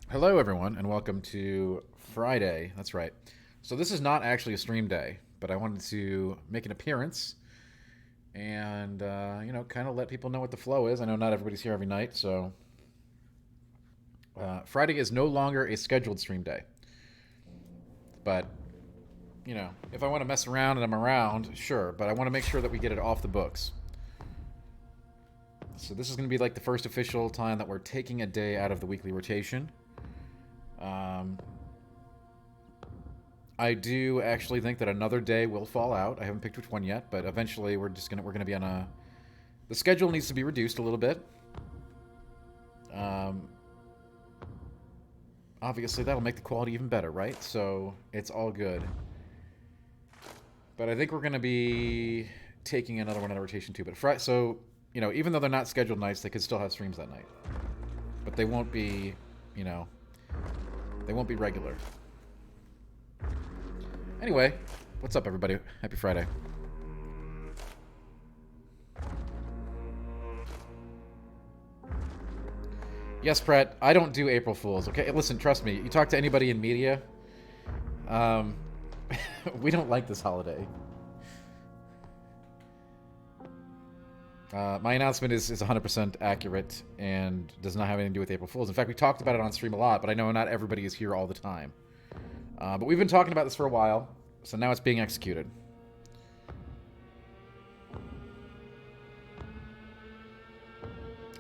Hello, everyone, and welcome to Friday. That's right. So, this is not actually a stream day, but I wanted to make an appearance and, kind of let people know what the flow is. I know not everybody's here every night, so Friday is no longer a scheduled stream day. But, if I want to mess around and I'm around, sure, but I want to make sure that we get it off the books. So, this is going to be like the first official time that we're taking a day out of the weekly rotation. Um, I do actually think that another day will fall out. I haven't picked which one yet, but eventually we're gonna be on a. The schedule needs to be reduced a little bit. Um, Obviously that'll make the quality even better, right? So it's all good. But I think we're gonna be taking another one out of rotation too. But so even though they're not scheduled nights, they could still have streams that night. But they won't be, you know, they won't be regular. Anyway, what's up, everybody? Happy Friday. Yes, Pratt, I don't do April Fools, okay? Listen, trust me. You talk to anybody in media, um, we don't like this holiday. My announcement is 100% accurate and does not have anything to do with April Fools. In fact, we talked about it on stream a lot, but I know not everybody is here all the time. But we've been talking about this for a while, so now it's being executed.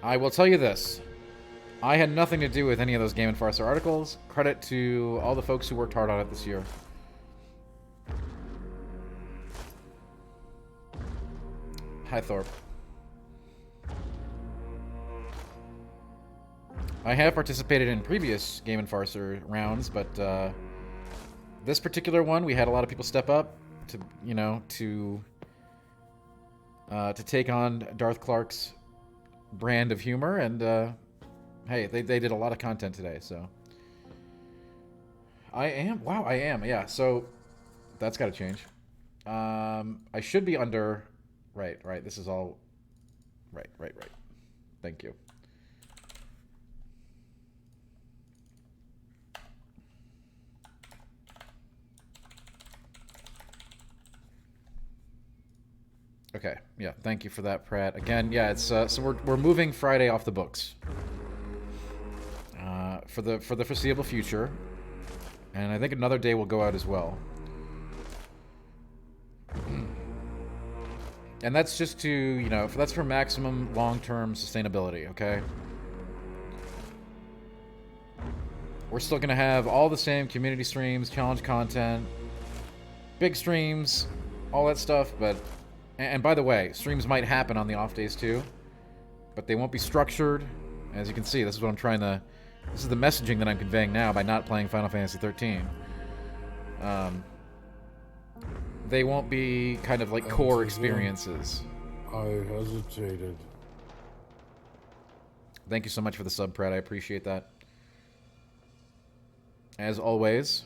I will tell you this. I had nothing to do with any of those Game and Farcer articles. Credit to all the folks who worked hard on it this year. Hi, Thorpe. I have participated in previous Game and Farcer rounds, but this particular one, we had a lot of people step up to, to take on Darth Clark's brand of humor, and hey, they did a lot of content today, so. I am? Wow, I am, yeah, so that's got to change. I should be under. Right, this is all. Right. Thank you. Okay, yeah, thank you for that, Pratt. Again, yeah, it's so we're moving Friday off the books for the foreseeable future, and I think another day will go out as well. And that's just to that's for maximum long-term sustainability. Okay, we're still gonna have all the same community streams, challenge content, big streams, all that stuff, but. And by the way, streams might happen on the off days too, but they won't be structured. As you can see, this is what I'm trying to. This is the messaging that I'm conveying now by not playing Final Fantasy 13. They won't be kind of like core experiences. I hesitated. Thank you so much for the sub, Pratt. I appreciate that. As always.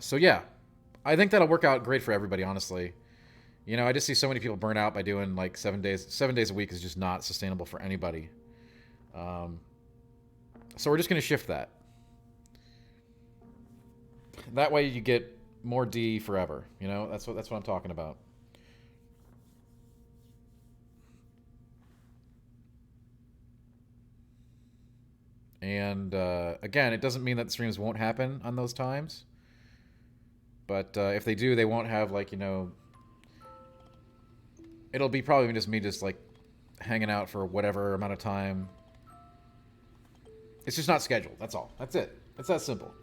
So yeah, I think that'll work out great for everybody, honestly. I just see so many people burn out by doing like 7 days. 7 days a week is just not sustainable for anybody. So we're just going to shift that. That way you get more D forever. That's what I'm talking about. And again, it doesn't mean that streams won't happen on those times. But if they do, they won't have it'll be probably just me just like hanging out for whatever amount of time. It's just not scheduled. That's all. That's it. It's that simple.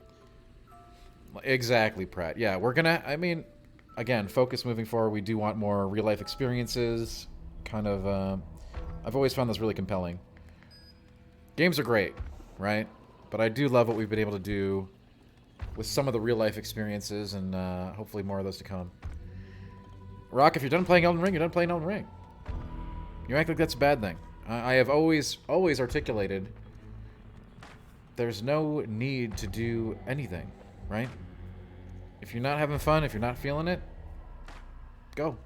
Exactly, Pratt. Yeah, we're gonna. I mean, again, focus moving forward. We do want more real life experiences. Kind of. I've always found this really compelling. Games are great, right? But I do love what we've been able to do with some of the real life experiences, and hopefully more of those to come. Rock, if you're done playing Elden Ring, you're done playing Elden Ring. You act like that's a bad thing. I have always articulated there's no need to do anything, right? If you're not having fun, if you're not feeling it, go.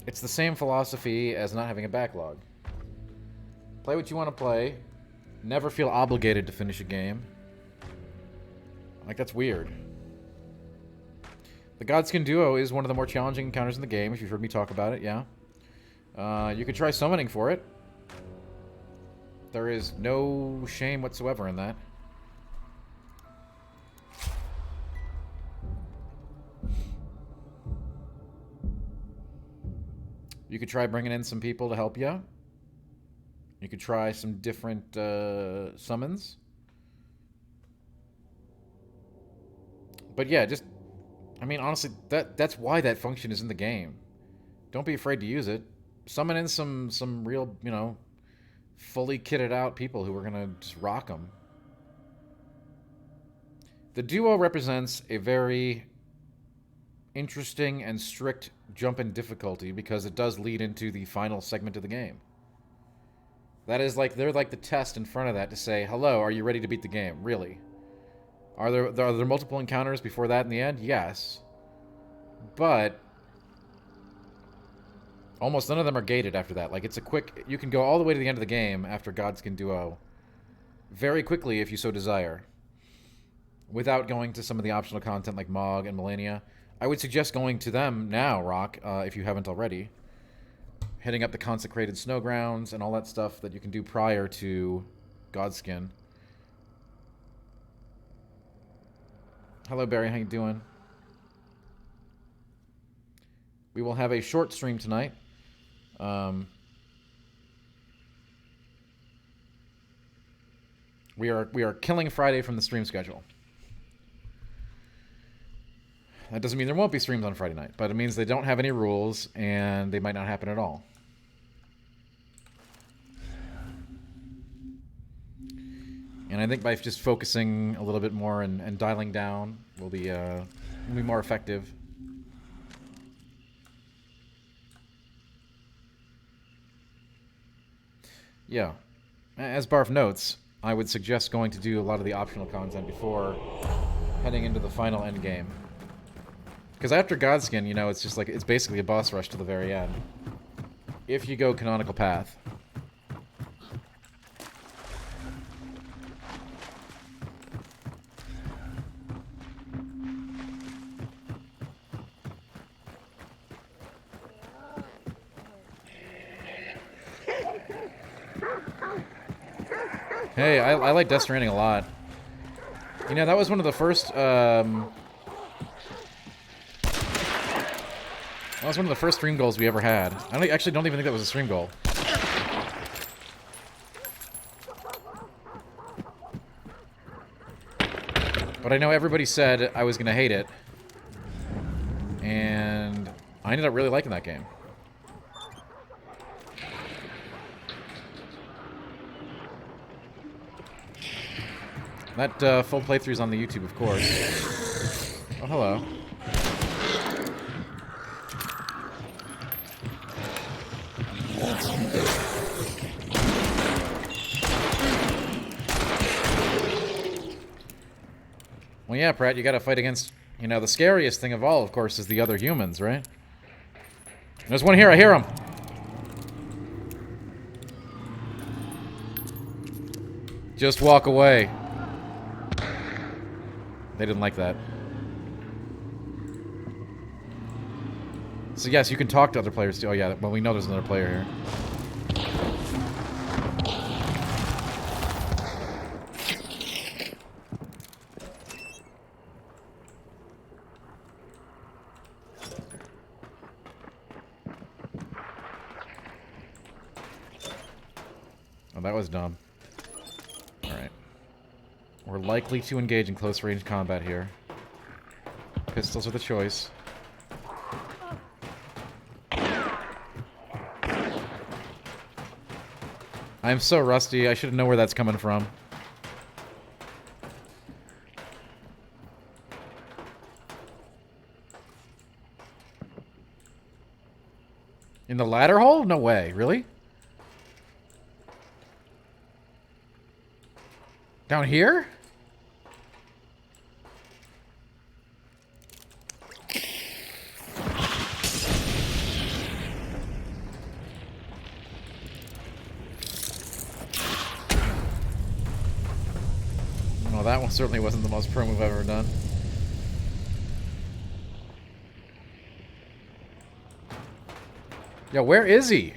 It's the same philosophy as not having a backlog. Play what you want to play. Never feel obligated to finish a game. Like, that's weird. The Godskin Duo is one of the more challenging encounters in the game, if you've heard me talk about it, yeah. You could try summoning for it. There is no shame whatsoever in that. You could try bringing in some people to help you. You could try some different summons. But yeah, just... I mean, honestly, that's why that function is in the game. Don't be afraid to use it. Summon in some real, you know, fully kitted out people who are going to just rock them. The duo represents a very interesting and strict jump in difficulty because it does lead into the final segment of the game. That is like, they're like the test in front of that to say, hello, are you ready to beat the game? Really? Are there multiple encounters before that in the end? Yes. But almost none of them are gated after that. Like, it's a quick... You can go all the way to the end of the game after Godskin Duo very quickly if you so desire, without going to some of the optional content like Mog and Millennia. I would suggest going to them now, Rock, if you haven't already. Hitting up the Consecrated Snowgrounds and all that stuff that you can do prior to Godskin. Hello, Barry. How you doing? We will have a short stream tonight. We are killing Friday from the stream schedule. That doesn't mean there won't be streams on Friday night, but it means they don't have any rules and they might not happen at all. And I think by just focusing a little bit more and dialing down, we'll be more effective. Yeah. As Barf notes, I would suggest going to do a lot of the optional content before heading into the final end game. Because after Godskin, you know, it's just like, it's basically a boss rush to the very end. If you go canonical path. Hey, I like Death Stranding a lot. You know, that was one of the first, that was one of the first stream goals we ever had. I actually don't even think that was a stream goal. But I know everybody said I was going to hate it. And I ended up really liking that game. That full playthrough's on the YouTube, of course. Oh, hello. Well, yeah, Pratt, you gotta fight against, you know, the scariest thing of all, of course, is the other humans, right? There's one here, I hear him! Just walk away. They didn't like that. So yes, you can talk to other players too. Oh yeah, well we know there's another player here. Oh, that was dumb. Alright. We're likely to engage in close-range combat here. Pistols are the choice. I'm so rusty, I should know where that's coming from. In the ladder hole? No way, really? Down here? that one certainly wasn't the most pro move I've ever done. Yo, where is he?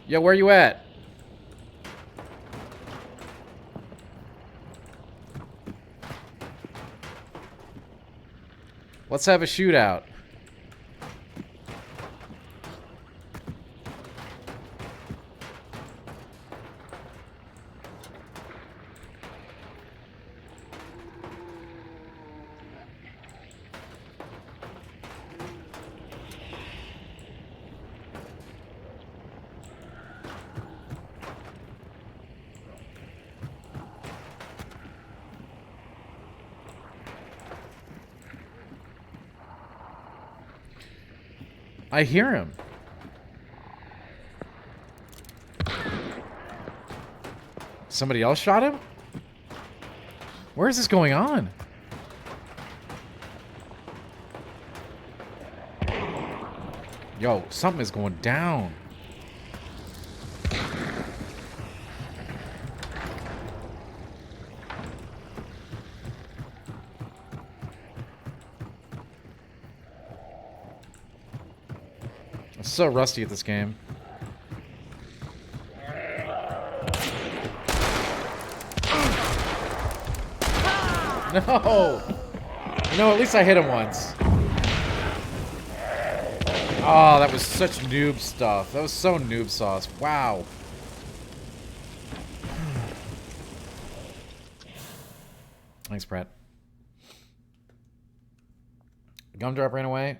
Yo, where you at? Let's have a shootout. I hear him. Somebody else shot him? Where is this going on? Yo, something is going down. I'm so rusty at this game. No! No, at least I hit him once. Oh, that was such noob stuff. That was so noob sauce. Wow. Thanks, Brett. Gumdrop ran away.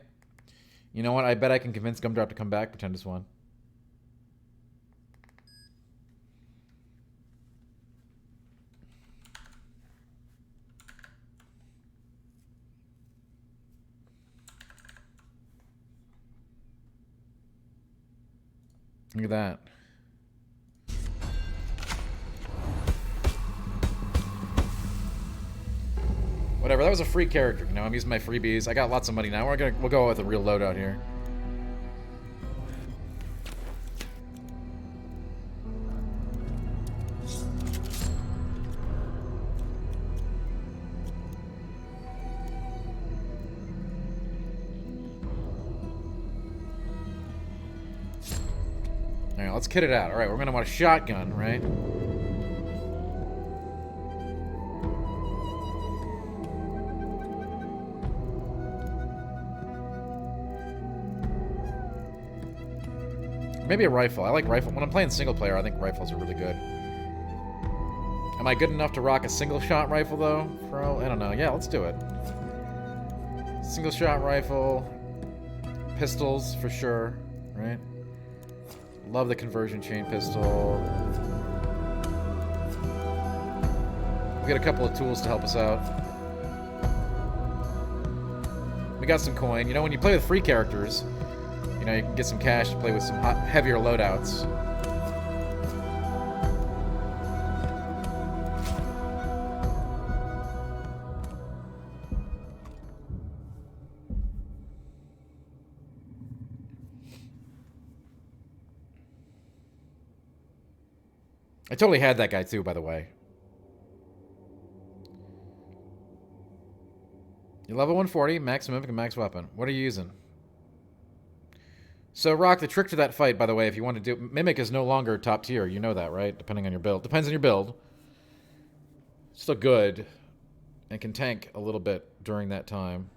You know what? I bet I can convince Gumdrop to come back. Pretend it's one. Look at that. Whatever, that was a free character. You know, I'm using my freebies. I got lots of money now. We'll go with a real loadout here. Alright, let's kit it out. Alright, we're gonna want a shotgun, right? Maybe a rifle. I like rifle. When I'm playing single player, I think rifles are really good. Am I good enough to rock a single shot rifle, though? Bro, I don't know. Yeah, let's do it. Single shot rifle. Pistols, for sure. Right? Love the conversion chain pistol. We got a couple of tools to help us out. We got some coin. You know, when you play with free characters, you know, you can get some cash to play with some heavier loadouts. I totally had that guy too, by the way. You're level 140, max mimic and max weapon. What are you using? So, Rock, the trick to that fight, by the way, if you want to do... Mimic is no longer top tier. You know that, right? Depending on your build. Depends on your build. Still good. And can tank a little bit during that time.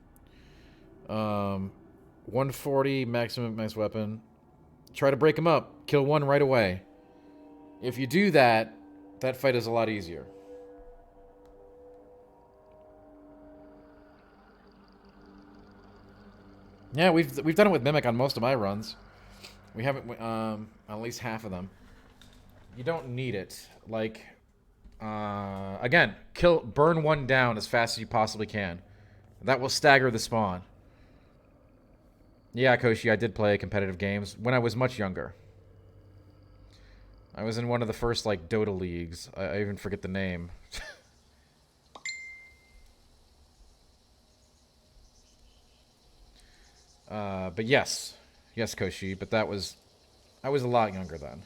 140, maximum max weapon. Try to break him up. Kill one right away. If you do that, that fight is a lot easier. Yeah, we've done it with Mimic on most of my runs. We haven't on at least half of them. You don't need it. Like, again, burn one down as fast as you possibly can. That will stagger the spawn. Yeah, Koshi, I did play competitive games when I was much younger. I was in one of the first, like, Dota leagues. I even forget the name. But yes. Yes, Koshi, but I was a lot younger then.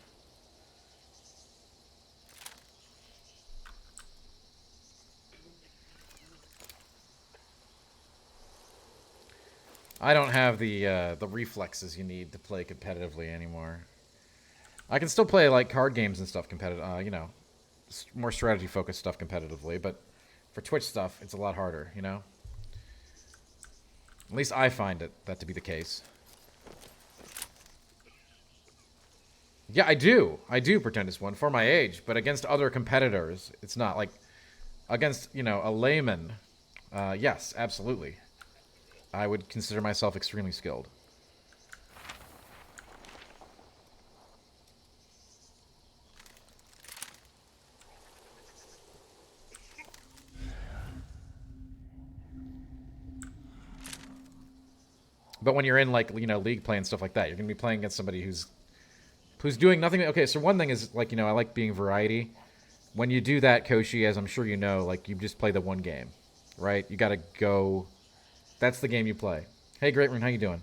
I don't have the reflexes you need to play competitively anymore. I can still play like card games and stuff competitive, you know, more strategy focused stuff competitively, but for Twitch stuff, it's a lot harder, you know? At least I find that to be the case. Yeah, I do. I do pretend it's one for my age, but against other competitors, it's not. Like, against, you know, a layman, yes, absolutely. I would consider myself extremely skilled. But when you're in, like, you know, league play and stuff like that, you're going to be playing against somebody who's doing nothing. Okay, so one thing is, like, you know, I like being variety. When you do that, Koshi, as I'm sure you know, like, you just play the one game, right? You got to go. That's the game you play. Hey, Great Rune, how you doing?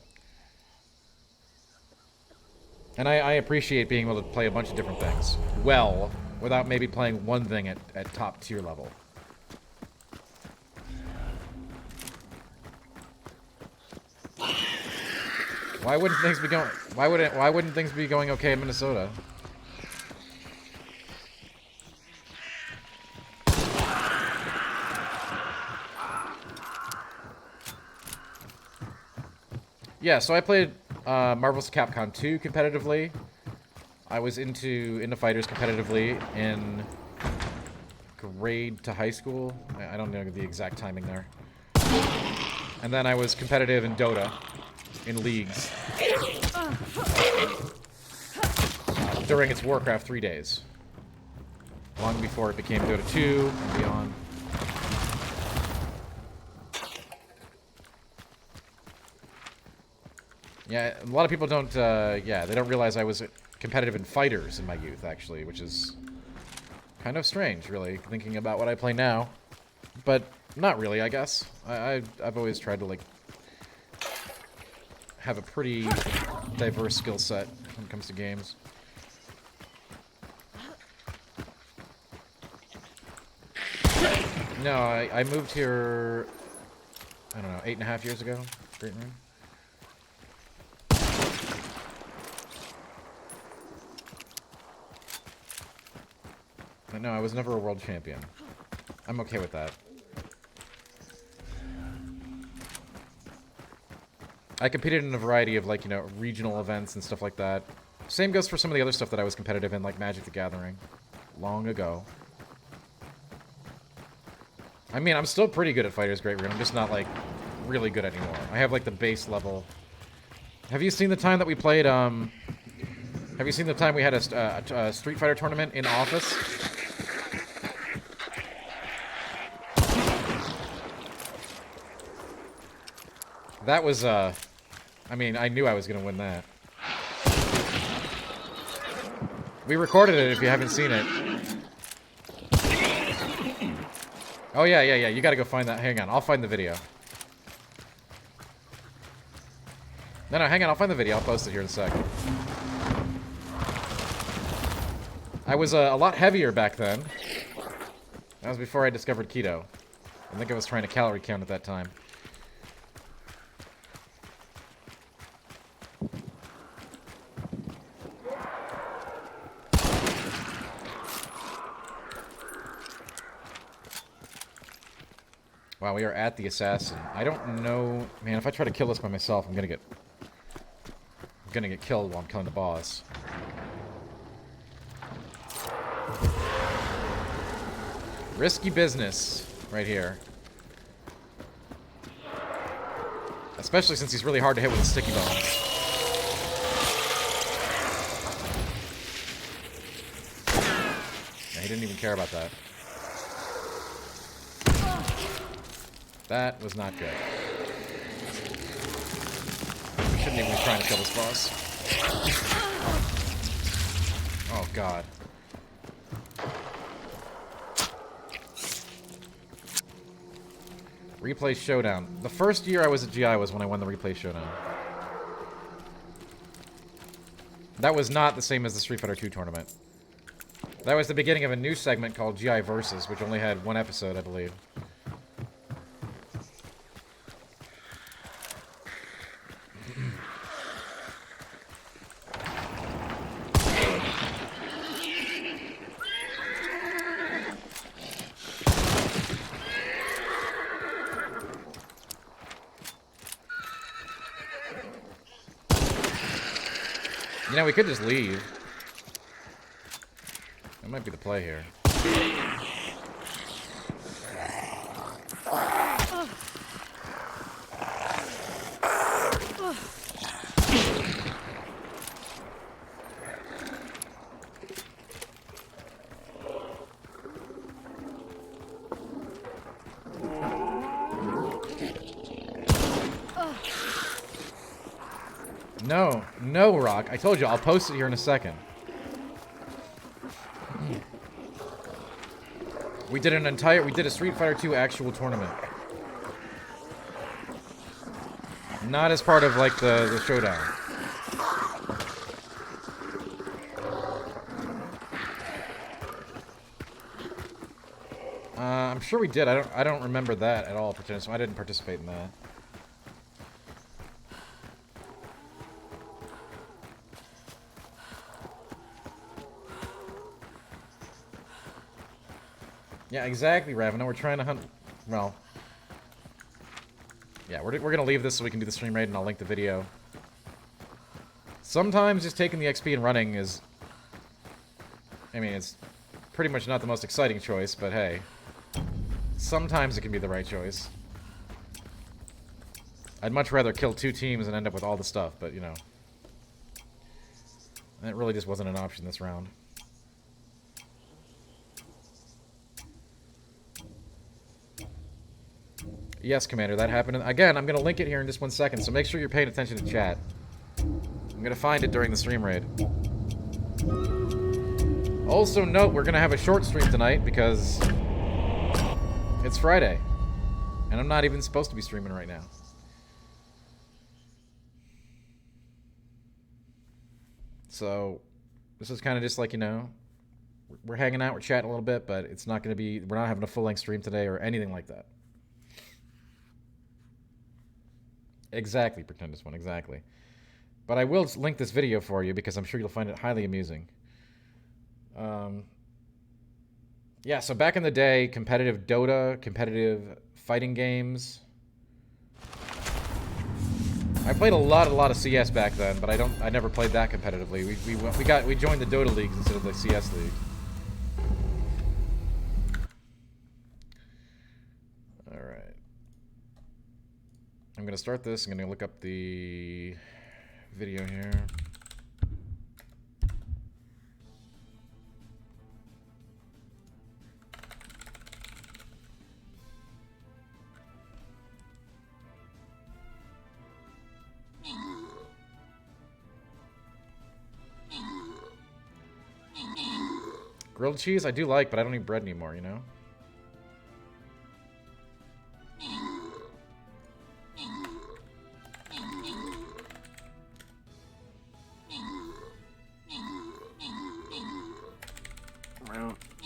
And I appreciate being able to play a bunch of different things well, without maybe playing one thing at top tier level. Why wouldn't things be going? Why wouldn't things be going okay in Minnesota? Yeah, so I played Marvel's Capcom 2 competitively. I was into fighters competitively in grade to high school. I don't know the exact timing there. And then I was competitive in Dota, in leagues, during its Warcraft 3 days. Long before it became Dota 2 and beyond. Yeah, a lot of people don't, yeah, they don't realize I was competitive in fighters in my youth, actually, which is kind of strange, really, thinking about what I play now. But not really, I guess. I've always tried to, like, have a pretty diverse skill set when it comes to games. No, I moved here, I don't know, 8.5 years ago. Great Rune. But no, I was never a world champion. I'm okay with that. I competed in a variety of, like, you know, regional events and stuff like that. Same goes for some of the other stuff that I was competitive in, like Magic the Gathering. Long ago. I mean, I'm still pretty good at Fighters Great Rune. I'm just not, like, really good anymore. I have, like, the base level. Have you seen the time that we played, have you seen the time we had a Street Fighter tournament in office? That was, I mean, I knew I was gonna win that. We recorded it if you haven't seen it. Oh, yeah, you gotta go find that. Hang on, I'll find the video. No, hang on, I'll find the video. I'll post it here in a sec. I was a lot heavier back then. That was before I discovered keto. I think I was trying to calorie count at that time. Wow, we are at the assassin. I don't know, man. If I try to kill this by myself, I'm gonna get killed while I'm killing the boss. Risky business right here. Especially since he's really hard to hit with his sticky bones. Yeah, he didn't even care about that. That was not good. We shouldn't even be trying to kill this boss. Oh, God. Replay Showdown. The first year I was at GI was when I won the Replay Showdown. That was not the same as the Street Fighter 2 tournament. That was the beginning of a new segment called GI Versus, which only had one episode, I believe. You know, we could just leave. That might be the play here. No, no, Rock. I told you, I'll post it here in a second. We did a Street Fighter 2 actual tournament. Not as part of, like, the Showdown. I'm sure we did. I don't remember that at all, so I didn't participate in that. Yeah, exactly, Ravena. We're trying to hunt... Well... Yeah, we're gonna leave this so we can do the stream raid, and I'll link the video. Sometimes just taking the XP and running is... I mean, it's pretty much not the most exciting choice, but hey. Sometimes it can be the right choice. I'd much rather kill 2 teams and end up with all the stuff, but, you know. That really just wasn't an option this round. Yes, Commander, that happened. Again, I'm going to link it here in just 1 second, so make sure you're paying attention to chat. I'm going to find it during the stream raid. Also note, we're going to have a short stream tonight because it's Friday. And I'm not even supposed to be streaming right now. So, this is kind of just like, you know, we're hanging out, we're chatting a little bit, but it's not going to be, we're not having a full-length stream today or anything like that. Exactly, Pretendus One, exactly. But I will link this video for you because I'm sure you'll find it highly amusing. Yeah, so back in the day, competitive Dota, competitive fighting games. I played a lot of CS back then, but I never played that competitively. We joined the Dota leagues instead of the CS league. I'm going to start this. I'm going to look up the video here. Grilled cheese I do like, but I don't eat bread anymore, you know?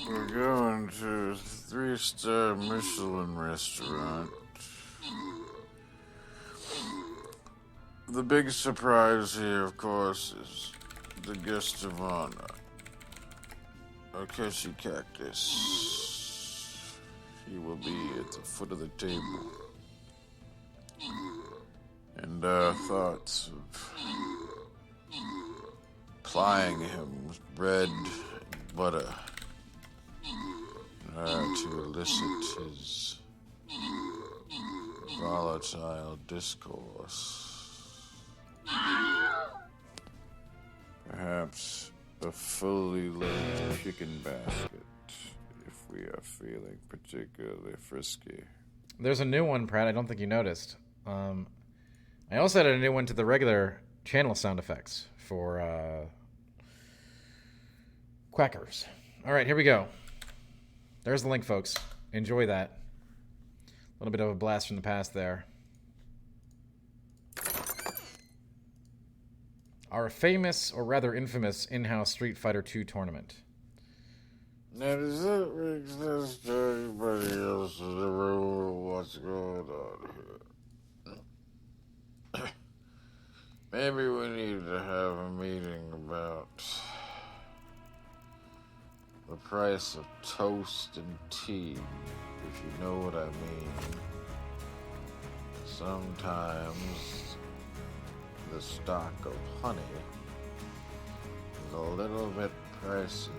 We're going to a 3-star Michelin restaurant. The big surprise here, of course, is the guest of honor, Akeshi Cactus. He will be at the foot of the table. And thoughts of plying him with bread and butter to elicit his volatile discourse. Perhaps a fully loaded chicken basket if we are feeling particularly frisky. There's a new one, Pratt. I don't think you noticed. I also added a new one to the regular channel sound effects for Quackers. All right, here we go. There's the link, folks. Enjoy that. A little bit of a blast from the past there. Our famous, or rather infamous, in-house Street Fighter 2 tournament. Now, does that make sense to everybody else in the room what's going on here? Maybe we need to have a meeting about the price of toast and tea, if you know what I mean. Sometimes the stock of honey a little bit pricey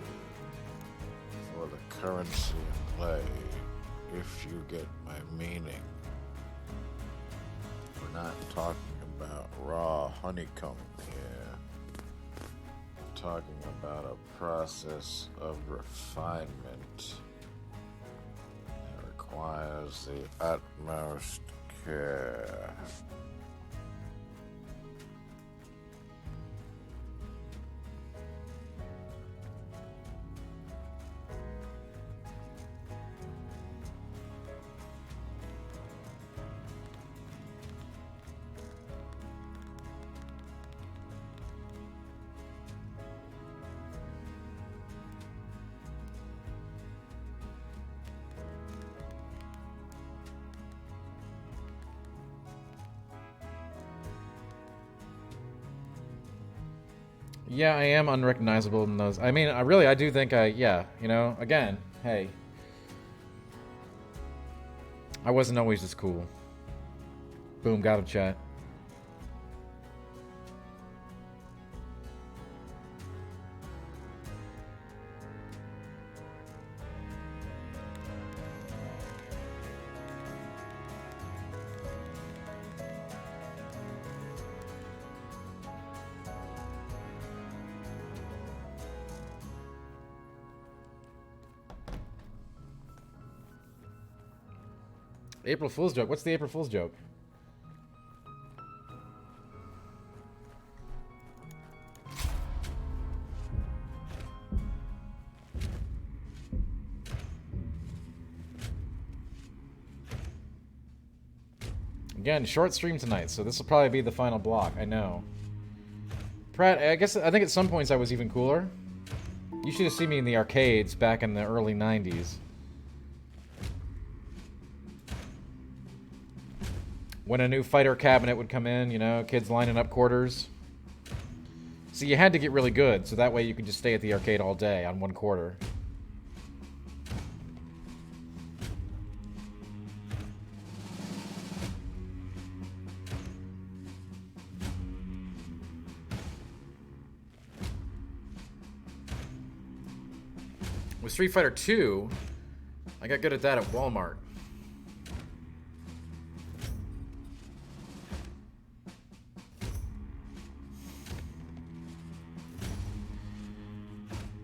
for the currency in play, if you get my meaning. We're not talking about raw honeycomb here. We're talking about a process of refinement that requires the utmost care. Yeah, I am unrecognizable in those. I mean, I do think yeah, you know, again, hey. I wasn't always this cool. Boom, got him, chat. April Fool's joke. What's the April Fool's joke? Again, short stream tonight, so this will probably be the final block. I know. Pratt, I think at some points I was even cooler. You should have seen me in the arcades back in the early 90s. When a new fighter cabinet would come in, you know, kids lining up quarters. So you had to get really good, so that way you could just stay at the arcade all day on one quarter. With Street Fighter 2, I got good at that at Walmart.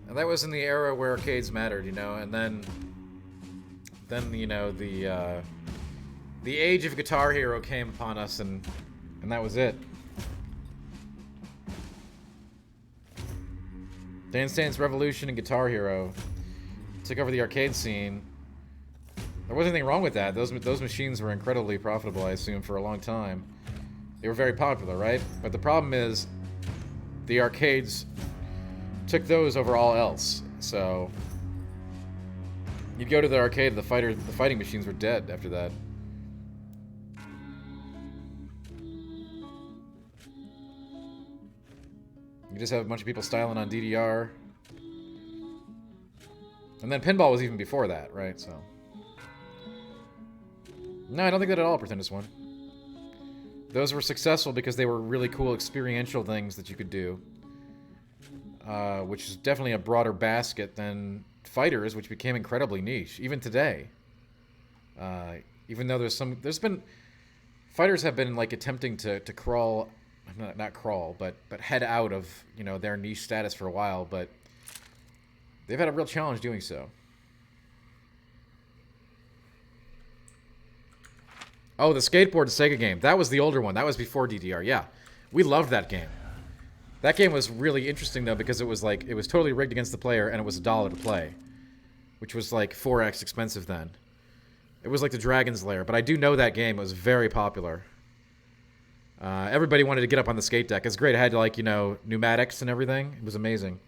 And that was in the era where arcades mattered, you know, and then you know, the age of Guitar Hero came upon us, and that was it. Dance Dance Revolution and Guitar Hero took over the arcade scene. There wasn't anything wrong with that. Those machines were incredibly profitable, I assume, for a long time. They were very popular, right? But the problem is, the arcades took those over all else. So you'd go to the arcade, the fighting machines were dead after that. You just have a bunch of people styling on DDR. And then pinball was even before that, right? So no, I don't think that at all, Pretendus One. Those were successful because they were really cool experiential things that you could do. Which is definitely a broader basket than fighters, which became incredibly niche, even today. Even though fighters have been like attempting to crawl, not crawl, but head out of, you know, their niche status for a while, but they've had a real challenge doing so. Oh, the skateboard Sega game. That was the older one. That was before DDR. Yeah, we loved that game. That game was really interesting, though, because it was totally rigged against the player, and it was $1 to play, which was like 4x expensive then. It was like the Dragon's Lair, but I do know that game. It was very popular. Everybody wanted to get up on the skate deck. It's great. It had, like, you know, pneumatics and everything. It was amazing.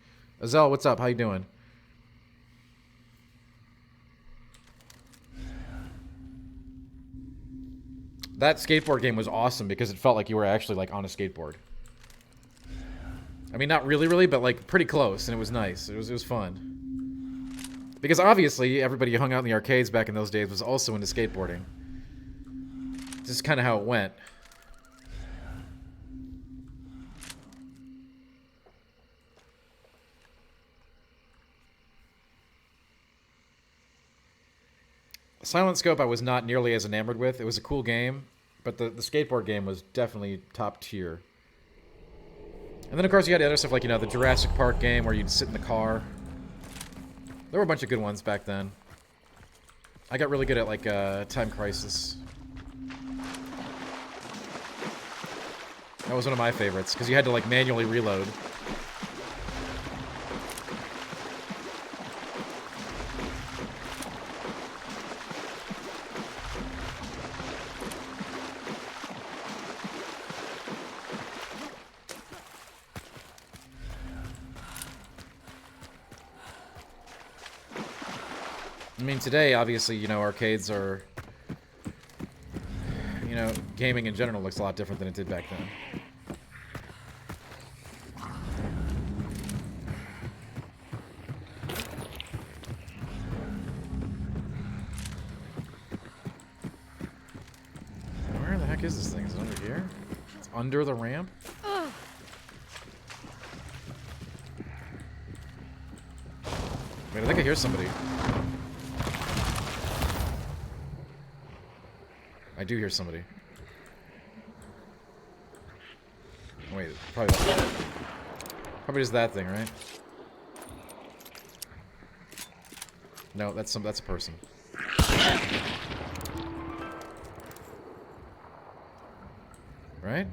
Azel, what's up? How you doing? That skateboard game was awesome because it felt like you were actually, like, on a skateboard. I mean, not really, but, like, pretty close, and it was nice. It was fun. Because, obviously, everybody who hung out in the arcades back in those days was also into skateboarding. This is kind of how it went. Silent Scope I was not nearly as enamored with. It was a cool game, but the skateboard game was definitely top tier. And then, of course, you had the other stuff like, you know, the Jurassic Park game where you'd sit in the car. There were a bunch of good ones back then. I got really good at, like, Time Crisis. That was one of my favorites, because you had to, like, manually reload. I mean, today, obviously, you know, arcades are... You know, gaming in general looks a lot different than it did back then. Where the heck is this thing? Is it under here? It's under the ramp? Wait, I think I hear somebody. I do hear somebody. Wait, probably just that thing, right? No, that's a person. Right?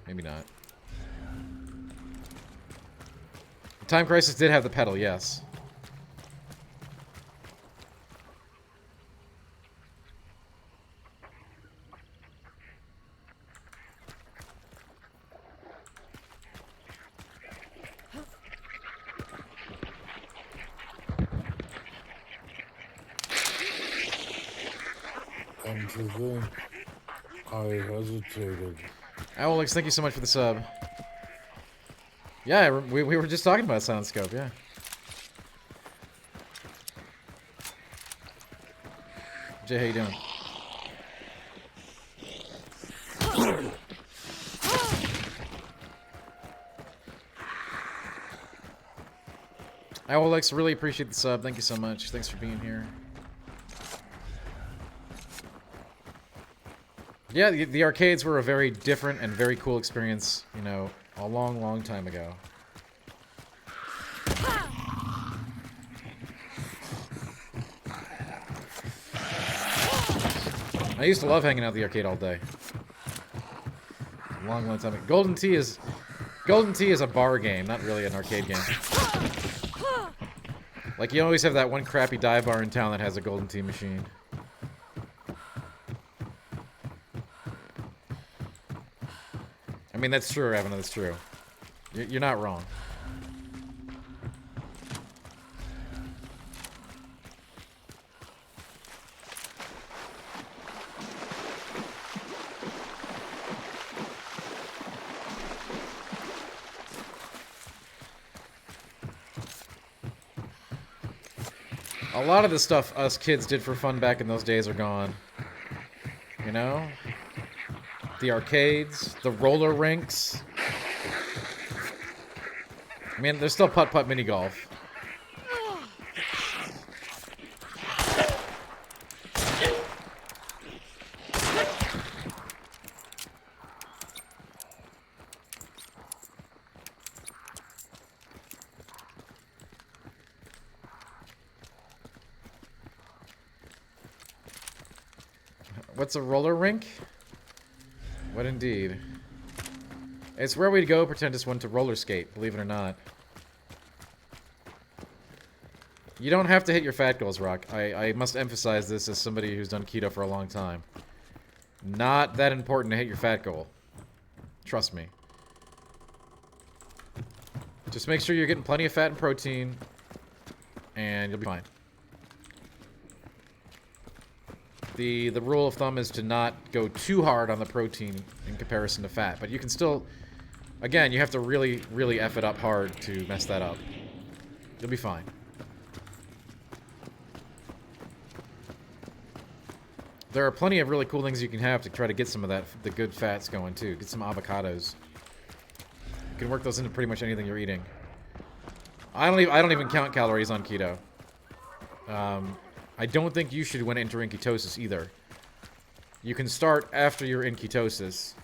Maybe not. Time Crisis did have the pedal, yes. And to think, I hesitated. Alex, thank you so much for the sub. Yeah, we were just talking about Silent Scope, yeah. Jay, how you doing? Alex, really appreciate the sub. Thank you so much. Thanks for being here. Yeah, the arcades were a very different and very cool experience, you know, a long, long time ago. I used to love hanging out at the arcade all day. A long, long time ago. Golden Tee is a bar game, not really an arcade game. Like, you always have that one crappy dive bar in town that has a Golden Tee machine. I mean, that's true, Evan, that's true. You're not wrong. A lot of the stuff us kids did for fun back in those days are gone. You know? The arcades, the roller rinks. I mean, there's still putt-putt mini-golf. What's a roller rink? What indeed? It's where we'd go pretend just went to roller skate, believe it or not. You don't have to hit your fat goals, Rock. I must emphasize this as somebody who's done keto for a long time. Not that important to hit your fat goal. Trust me. Just make sure you're getting plenty of fat and protein, and you'll be fine. The rule of thumb is to not go too hard on the protein in comparison to fat. But you can still... Again, you have to really, really F it up hard to mess that up. You'll be fine. There are plenty of really cool things you can have to try to get some of that, the good fats going too. Get some avocados. You can work those into pretty much anything you're eating. I don't even count calories on keto. I don't think you should when entering ketosis either. You can start after you're in ketosis.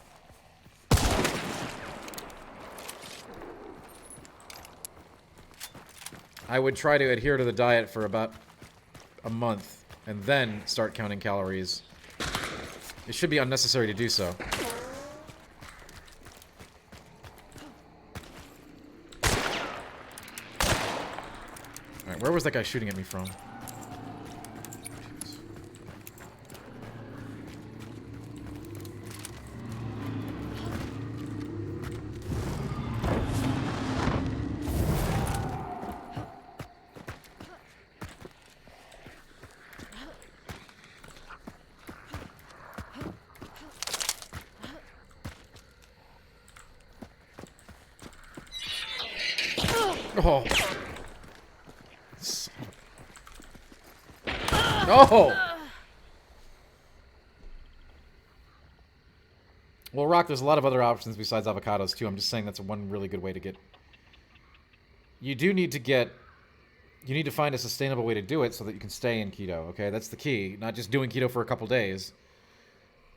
I would try to adhere to the diet for about a month and then start counting calories. It should be unnecessary to do so. Alright, where was that guy shooting at me from? Oh. Oh! Well, Rock, there's a lot of other options besides avocados, too. I'm just saying that's one really good way to get... You do need to get... You need to find a sustainable way to do it so that you can stay in keto, okay? That's the key. Not just doing keto for a couple days.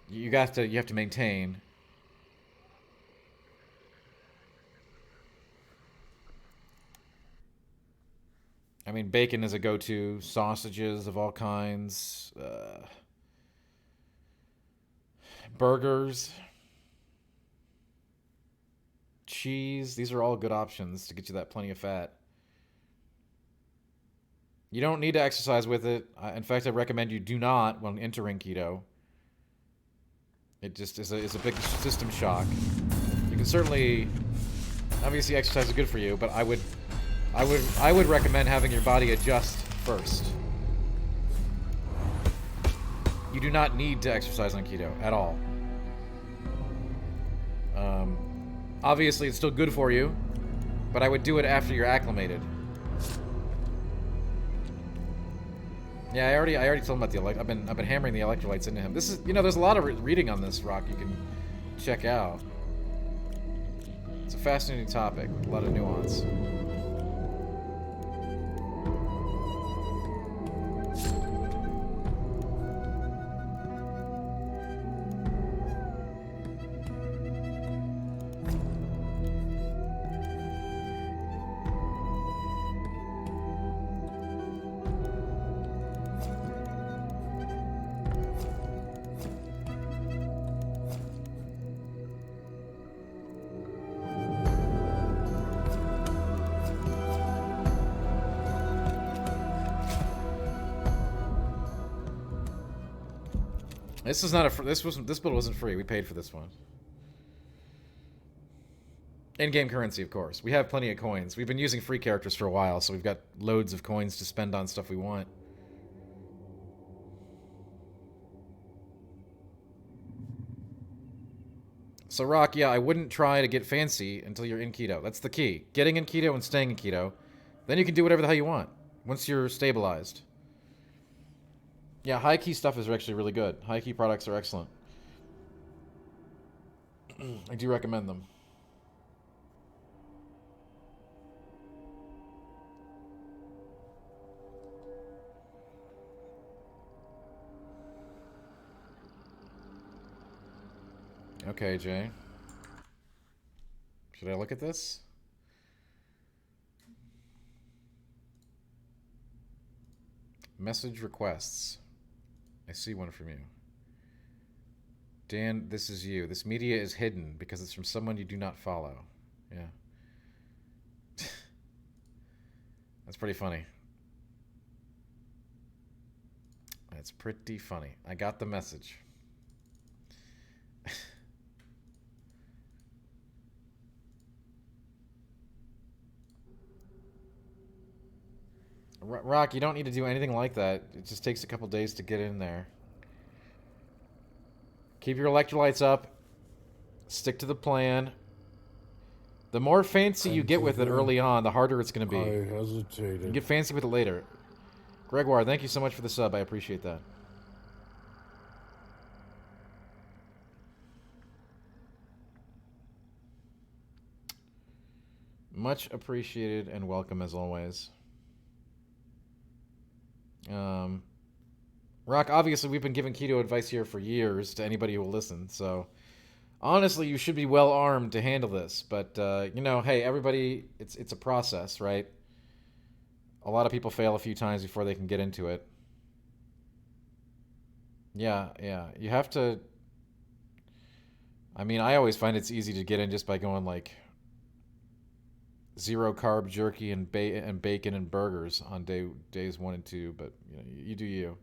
You have to maintain. I mean, bacon is a go-to. Sausages of all kinds. Burgers. Cheese. These are all good options to get you that plenty of fat. You don't need to exercise with it. In fact, I recommend you do not when entering keto. It just is a big system shock. You can certainly... Obviously, exercise is good for you, but I would recommend having your body adjust first. You do not need to exercise on keto at all. Obviously, it's still good for you, but I would do it after you're acclimated. Yeah, I already told him about the I've been hammering the electrolytes into him. This is, there's a lot of reading on this, Rock, you can check out. It's a fascinating topic with a lot of nuance. This is not a this build wasn't free. We paid for this one. In-game currency, of course. We have plenty of coins. We've been using free characters for a while, so we've got loads of coins to spend on stuff we want. So, Rock, yeah, I wouldn't try to get fancy until you're in keto. That's the key. Getting in keto and staying in keto. Then you can do whatever the hell you want once you're stabilized. Yeah, high-key stuff is actually really good. High-key products are excellent. I do recommend them. Okay, Jay. Should I look at this? Message requests. I see one from you. Dan, this is you. This media is hidden because it's from someone you do not follow. Yeah. That's pretty funny. That's pretty funny. I got the message. Rock, you don't need to do anything like that. It just takes a couple days to get in there. Keep your electrolytes up. Stick to the plan. The more fancy you get with it early on, the harder it's going to be. I hesitated. You get fancy with it later. Gregoire, thank you so much for the sub. I appreciate that. Much appreciated and welcome as always. Rock, obviously we've been giving keto advice here for years to anybody who will listen, so honestly you should be well armed to handle this. But you know, hey, everybody, it's a process, right? A lot of people fail a few times before they can get into it. Yeah, you have to. I mean, I always find it's easy to get in just by going like zero carb jerky and bacon and burgers on days 1 and 2, but you know, you do you.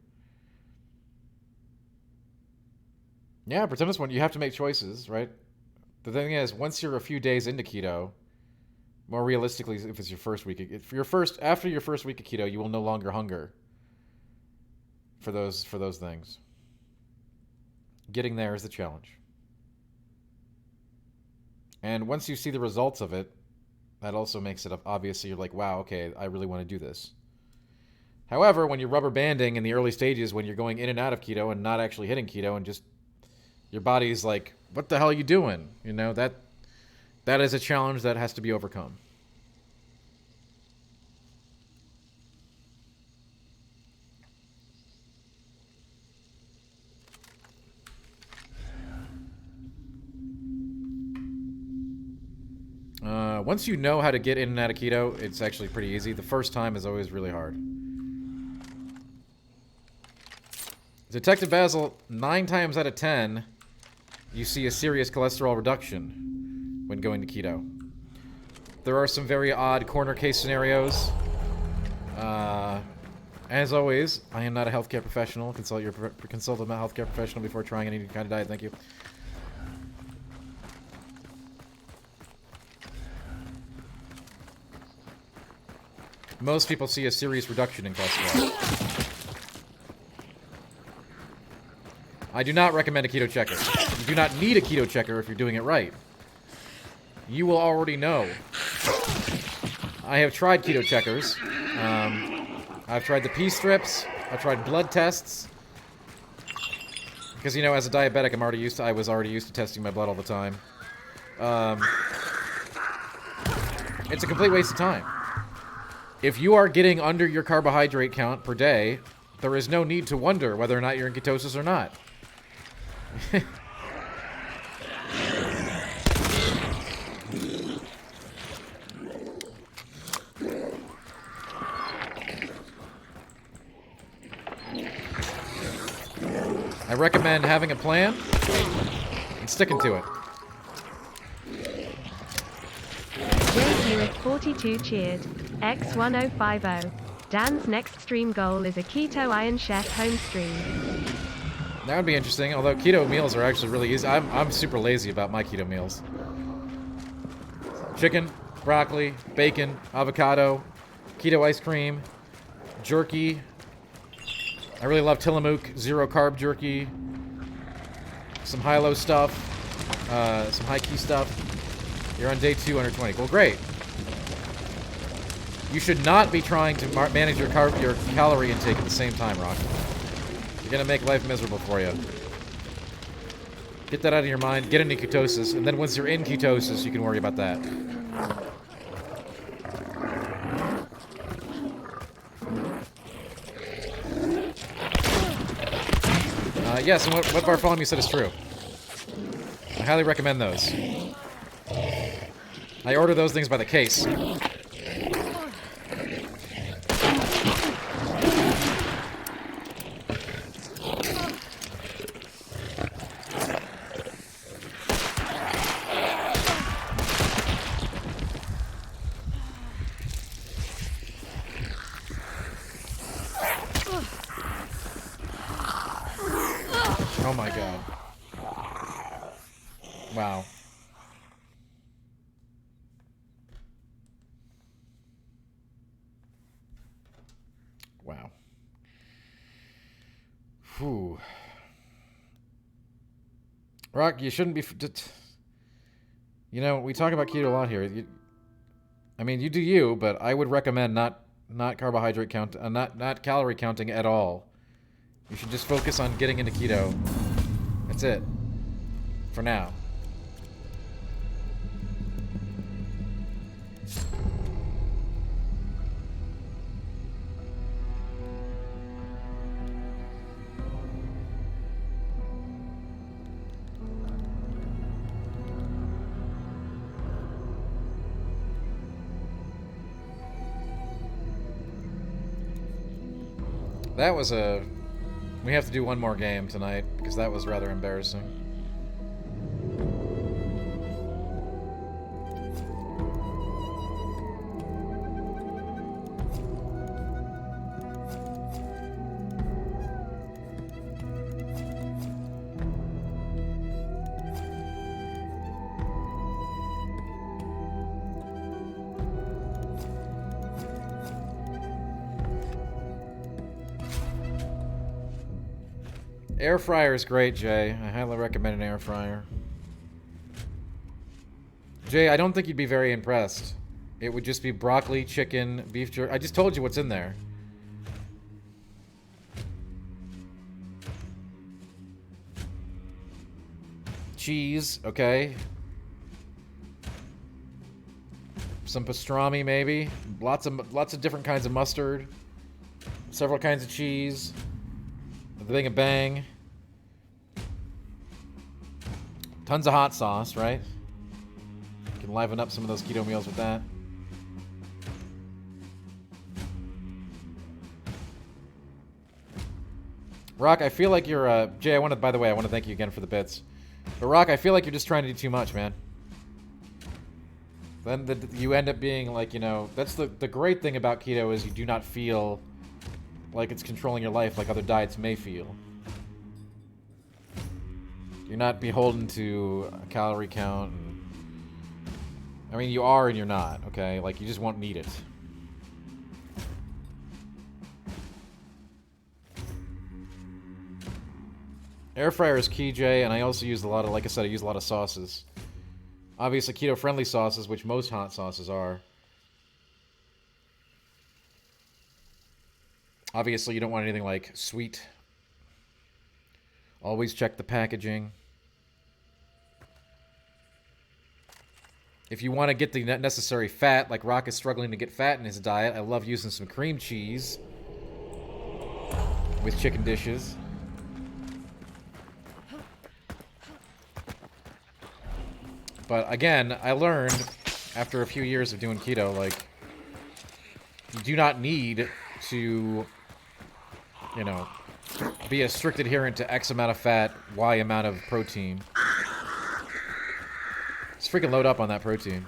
Yeah, pretend this one. You have to make choices, right? The thing is, once you're a few days into keto, more realistically, if it's your first week, after your first week of keto, you will no longer hunger for those things. Getting there is the challenge. And once you see the results of it, that also makes it obvious. So you're like, wow, okay, I really want to do this. However, when you're rubber banding in the early stages, when you're going in and out of keto and not actually hitting keto, and just your body's like, what the hell are you doing? You know, that is a challenge that has to be overcome. Once you know how to get in and out of keto, it's actually pretty easy. The first time is always really hard. Detective Basil, 9 times out of 10, you see a serious cholesterol reduction when going to keto. There are some very odd corner case scenarios. As always, I am not a healthcare professional. Consult a healthcare professional before trying any kind of diet. Thank you. Most people see a serious reduction in cholesterol. I do not recommend a keto checker. You do not need a keto checker if you're doing it right. You will already know. I have tried keto checkers. I've tried the pee strips. I've tried blood tests. Because, you know, as a diabetic, I was already used to testing my blood all the time. It's a complete waste of time. If you are getting under your carbohydrate count per day, there is no need to wonder whether or not you're in ketosis or not. I recommend having a plan and sticking to it. J-Hewitt42 cheered. X1050. Dan's next stream goal is a keto Iron Chef home stream. That would be interesting, although keto meals are actually really easy. I'm super lazy about my keto meals. Chicken, broccoli, bacon, avocado, keto ice cream, jerky. I really love Tillamook, zero carb jerky, some high-low stuff, some high-key stuff. You're on day 220. Well, great. You should not be trying to manage your calorie intake at the same time, Rock. You're gonna make life miserable for you. Get that out of your mind, get into ketosis, and then once you're in ketosis, you can worry about that. Yes, and what Bartholomew said is true. I highly recommend those. I order those things by the case. Oh my god. Wow. Wow. Whew. Rock, you shouldn't be... You know, we talk about keto a lot here. I mean, you do you, but I would recommend not carbohydrate count, not calorie counting at all. You should just focus on getting into keto. That's it. For now. That was a... We have to do one more game tonight, because that was rather embarrassing. Air fryer is great, Jay. I highly recommend an air fryer. Jay, I don't think you'd be very impressed. It would just be broccoli, chicken, beef jerky. I just told you what's in there. Cheese, okay. Some pastrami, maybe. Lots of different kinds of mustard. Several kinds of cheese. A bing of bang. Tons of hot sauce, right? You can liven up some of those keto meals with that. Rock, I feel like you're, Jay, by the way, I want to thank you again for the bits. But Rock, I feel like you're just trying to do too much, man. Then you end up being like, you know, that's the great thing about keto is you do not feel like it's controlling your life like other diets may feel. You're not beholden to a calorie count. I mean, you are and you're not, okay? Like, you just won't need it. Air fryer is key, Jay, and I also use a lot of, like I said, I use a lot of sauces. Obviously, keto-friendly sauces, which most hot sauces are. Obviously, you don't want anything like sweet. Always check the packaging. If you want to get the necessary fat, like Rock is struggling to get fat in his diet, I love using some cream cheese with chicken dishes. But again, I learned after a few years of doing keto, like, you do not need to, you know, be a strict adherent to X amount of fat, Y amount of protein. Just freaking load up on that protein.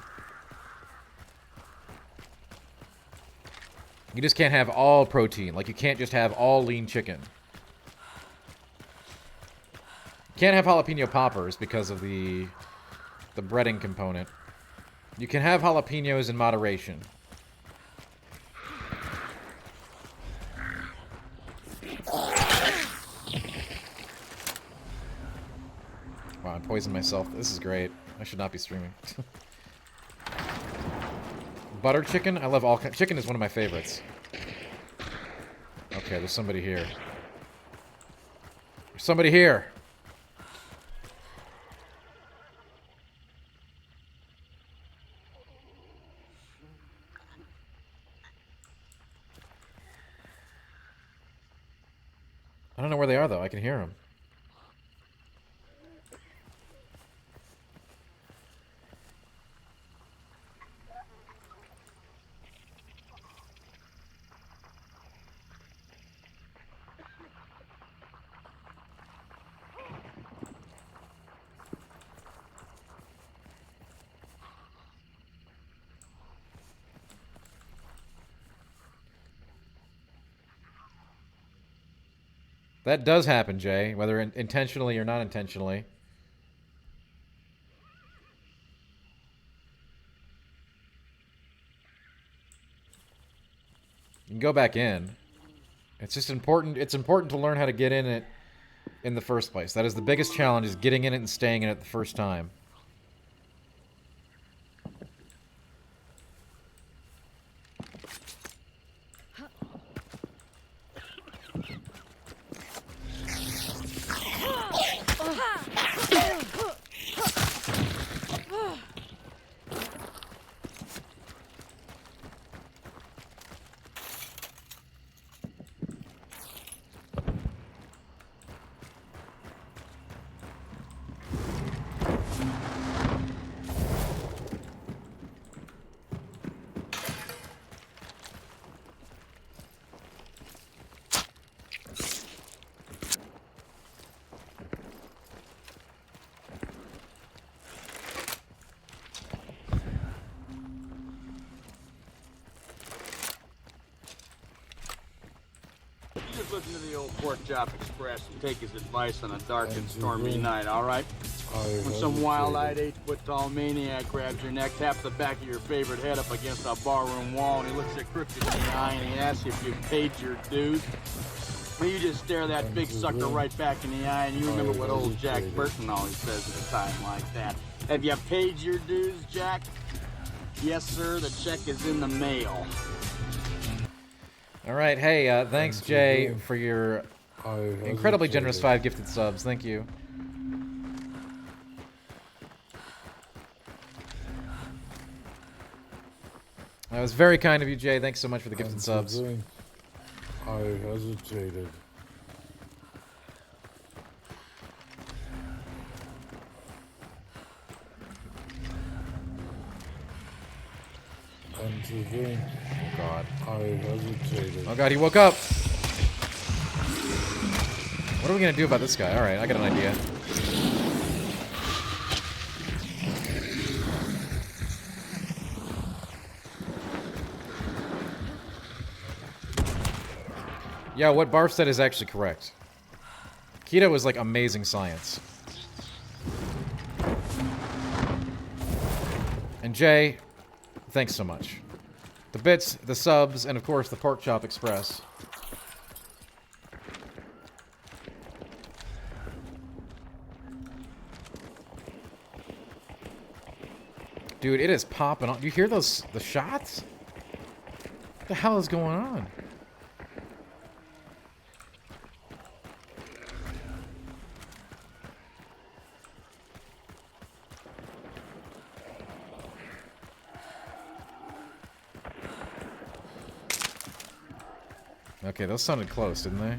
You just can't have all protein. Like, you can't just have all lean chicken. You can't have jalapeno poppers because of the breading component. You can have jalapenos in moderation. Wow, I poisoned myself. This is great. I should not be streaming. Butter chicken? I love all kinds. Chicken is one of my favorites. Okay, there's somebody here. There's somebody here. I don't know where they are, though. I can hear them. That does happen, Jay, whether intentionally or not intentionally. You can go back in. It's just important. It's important to learn how to get in it in the first place. That is the biggest challenge, is getting in it and staying in it the first time. Always listen to the old Pork Chop Express and take his advice on a dark and stormy night, all right? When some wild-eyed 8-foot-tall maniac grabs your neck, taps the back of your favorite head up against a barroom wall, and he looks you crooked in the eye and he asks you if you've paid your dues, well, you just stare that big sucker right back in the eye, and you remember what old Jack Burton always says at a time like that. Have you paid your dues, Jack? Yes, sir, the check is in the mail. All right, hey, thanks, Jay, for your incredibly generous 5 gifted subs. Thank you. That was very kind of you, Jay. Thanks so much for the gifted subs. I hesitated. And to think, oh God, I hesitated. Oh God, he woke up. What are we gonna do about this guy? All right, I got an idea. Yeah, what Barf said is actually correct. Keto is like amazing science. And Jay, thanks so much. The bits, the subs, and of course the Pork Chop Express. Dude, it is popping on. Do you hear the shots? What the hell is going on? Okay, those sounded close, didn't they?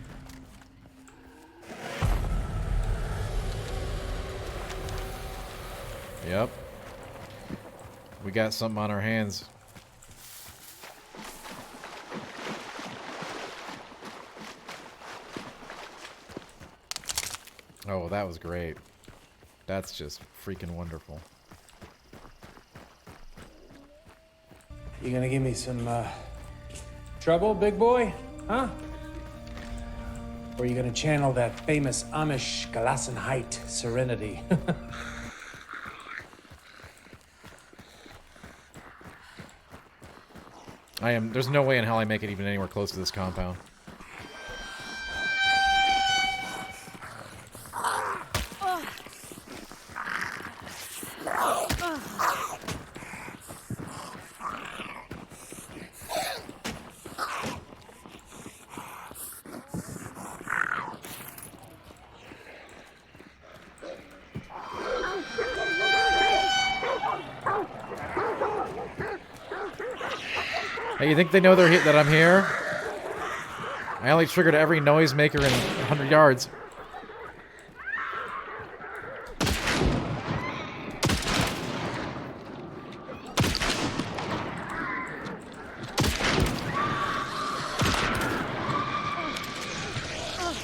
Yep. We got something on our hands. Oh, that was great. That's just freaking wonderful. You gonna give me some, trouble, big boy? Huh? Or are you gonna channel that famous Amish Gelassenheit serenity? There's no way in hell I make it even anywhere close to this compound. Hey, you think they know that I'm here? I only triggered every noisemaker in 100 yards.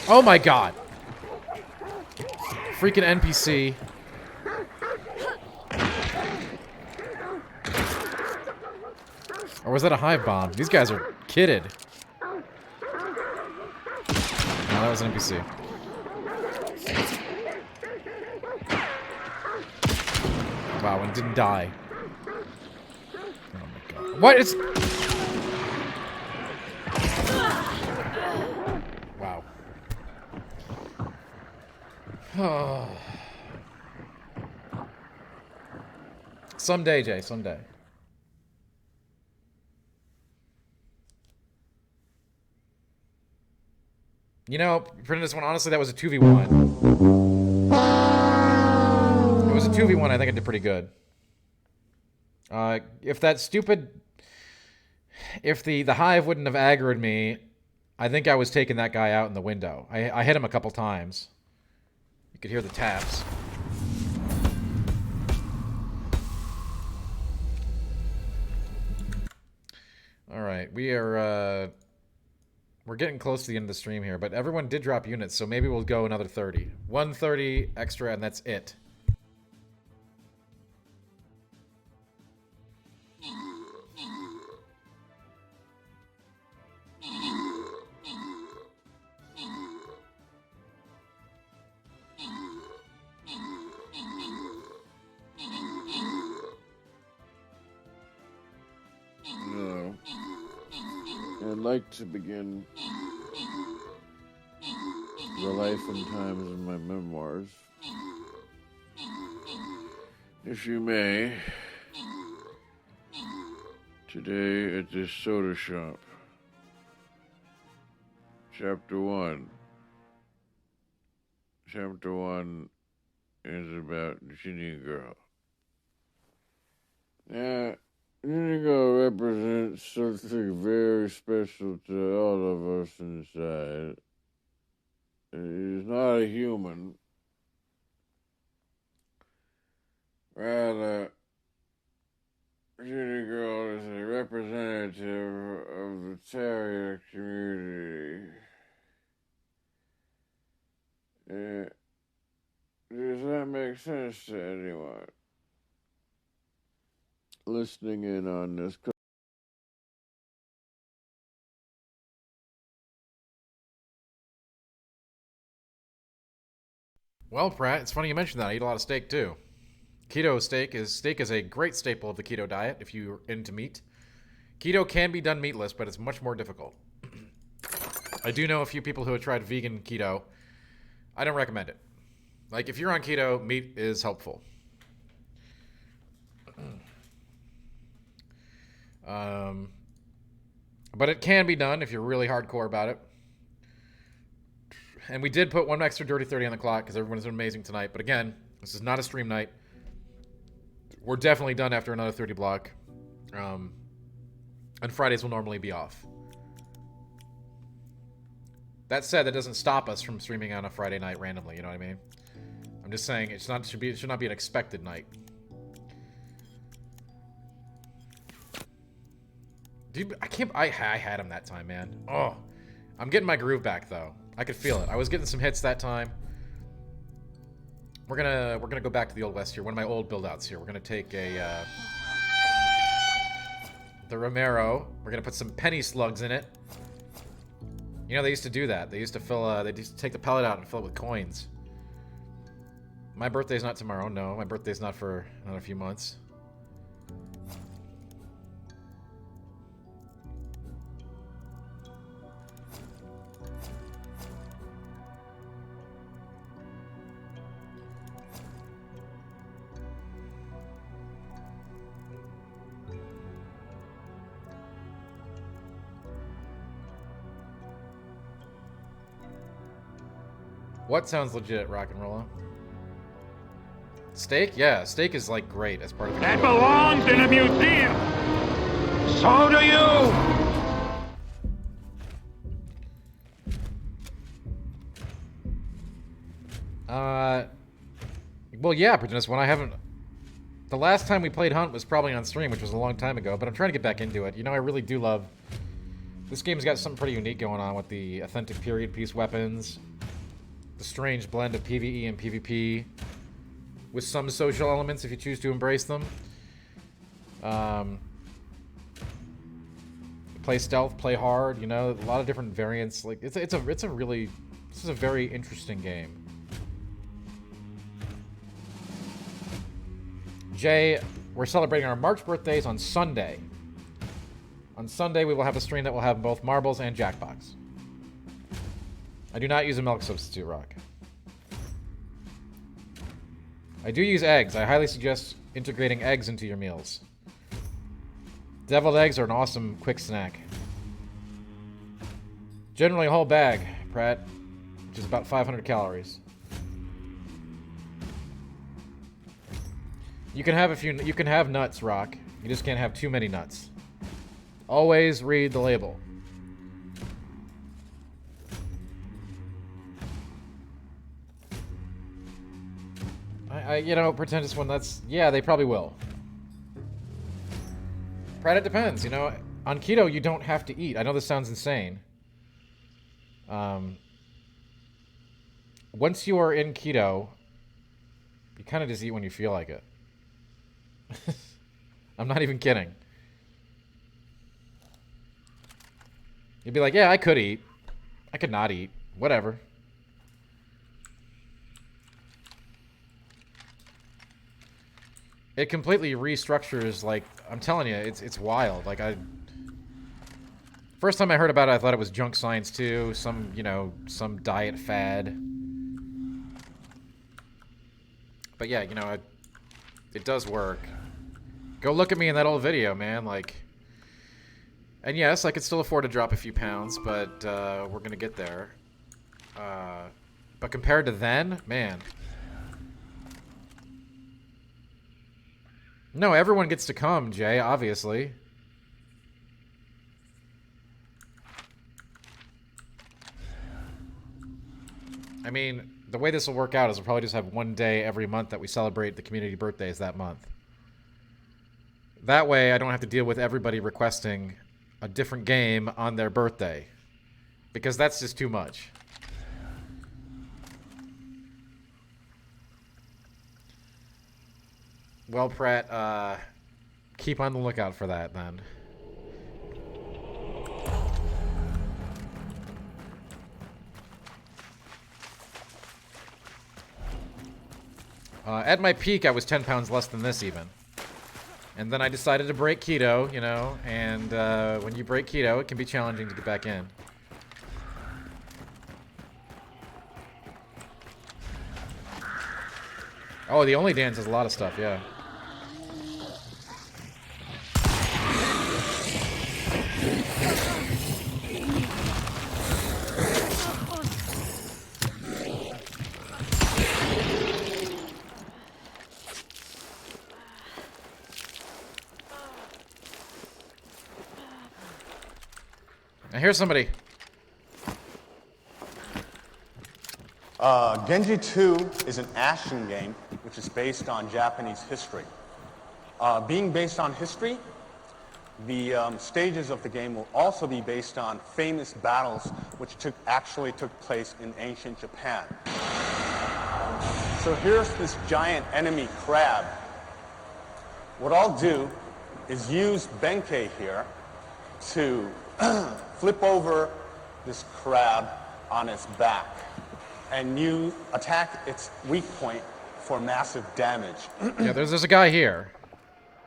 Oh my God! Freaking NPC. Or was that a hive bomb? These guys are kidded. No, that was an NPC. Wow, and it didn't die. Oh my God. What is... Wow. Oh. Someday, Jay, someday. You know, for this one, honestly, that was a 2v1. It was a 2v1, I think I did pretty good. If that stupid... If the hive wouldn't have aggroed me, I think I was taking that guy out in the window. I hit him a couple times. You could hear the taps. Alright, we're getting close to the end of the stream here, but everyone did drop units, so maybe we'll go another 30. 130 extra, and that's it. like to begin the life and times of my memoirs. If you may, today at this soda shop. Chapter 1. Chapter 1 is about Ginny Girl. Now, Ginny Girl represents something very special to all of us inside. She's not a human. Rather, Ginny Girl is a representative of the terrier community. Does that make sense to anyone listening in on this? Well, Pratt, it's funny you mentioned that. I eat a lot of steak too. Keto steak is a great staple of the keto diet if you're into meat. Keto can be done meatless, but it's much more difficult. I do know a few people who have tried vegan keto. I don't recommend it. Like, if you're on keto, meat is helpful. But it can be done if you're really hardcore about it. And we did put one extra Dirty 30 on the clock because everyone's been amazing tonight. But again, this is not a stream night. We're definitely done after another 30 block. And Fridays will normally be off. That said, that doesn't stop us from streaming on a Friday night randomly, you know what I mean? I'm just saying it should not be an expected night. Dude, I had him that time, man. Oh, I'm getting my groove back though. I could feel it. I was getting some hits that time. We're gonna go back to the Old West here. One of my old build-outs here. We're gonna take the Romero. We're gonna put some penny slugs in it. You know, they used to do that. They used to fill, they used to take the pellet out and fill it with coins. My birthday's not tomorrow, no. My birthday's not for another few months. What sounds legit, rock and roll? Steak? Yeah, steak is like great as part of the That belongs in a museum. So do you. Well, yeah, Pretendus, when I haven't... The last time we played Hunt was probably on stream, which was a long time ago, but I'm trying to get back into it. You know, I really do love... This game's got something pretty unique going on with the authentic period piece weapons, the strange blend of PvE and PvP, with some social elements if you choose to embrace them. Play stealth, play hard, you know, a lot of different variants. Like, this is a very interesting game. Jay, we're celebrating our March birthdays on Sunday. On Sunday, we will have a stream that will have both marbles and Jackbox. I do not use a milk substitute, Rock. I do use eggs. I highly suggest integrating eggs into your meals. Deviled eggs are an awesome quick snack. Generally a whole bag, Pratt, which is about 500 calories. You can have nuts, Rock. You just can't have too many nuts. Always read the label. You know, Pretendus one, yeah, they probably will. Pratt, it depends, you know. On keto, you don't have to eat. I know this sounds insane. Once you are in keto, you kind of just eat when you feel like it. I'm not even kidding. You'd be like, yeah, I could eat. I could not eat. Whatever. It completely restructures, like, I'm telling you, it's wild. Like, First time I heard about it, I thought it was junk science too. Some, you know, some diet fad. But yeah, you know, it does work. Go look at me in that old video, man. Like, and yes, I could still afford to drop a few pounds, but we're gonna get there. But compared to then, man. No, everyone gets to come, Jay, obviously. I mean, the way this will work out is we'll probably just have one day every month that we celebrate the community birthdays that month. That way, I don't have to deal with everybody requesting a different game on their birthday. Because that's just too much. Well, Pratt, keep on the lookout for that, then. At my peak, I was 10 pounds less than this, even. And then I decided to break keto, you know, and when you break keto, it can be challenging to get back in. Oh, the Only Dance has a lot of stuff, yeah. Now here's somebody. Genji 2 is an action game which is based on Japanese history. Being based on history, the stages of the game will also be based on famous battles which actually took place in ancient Japan. So here's this giant enemy crab. What I'll do is use Benkei here to flip over this crab on its back, and you attack its weak point for massive damage. Yeah, there's a guy here.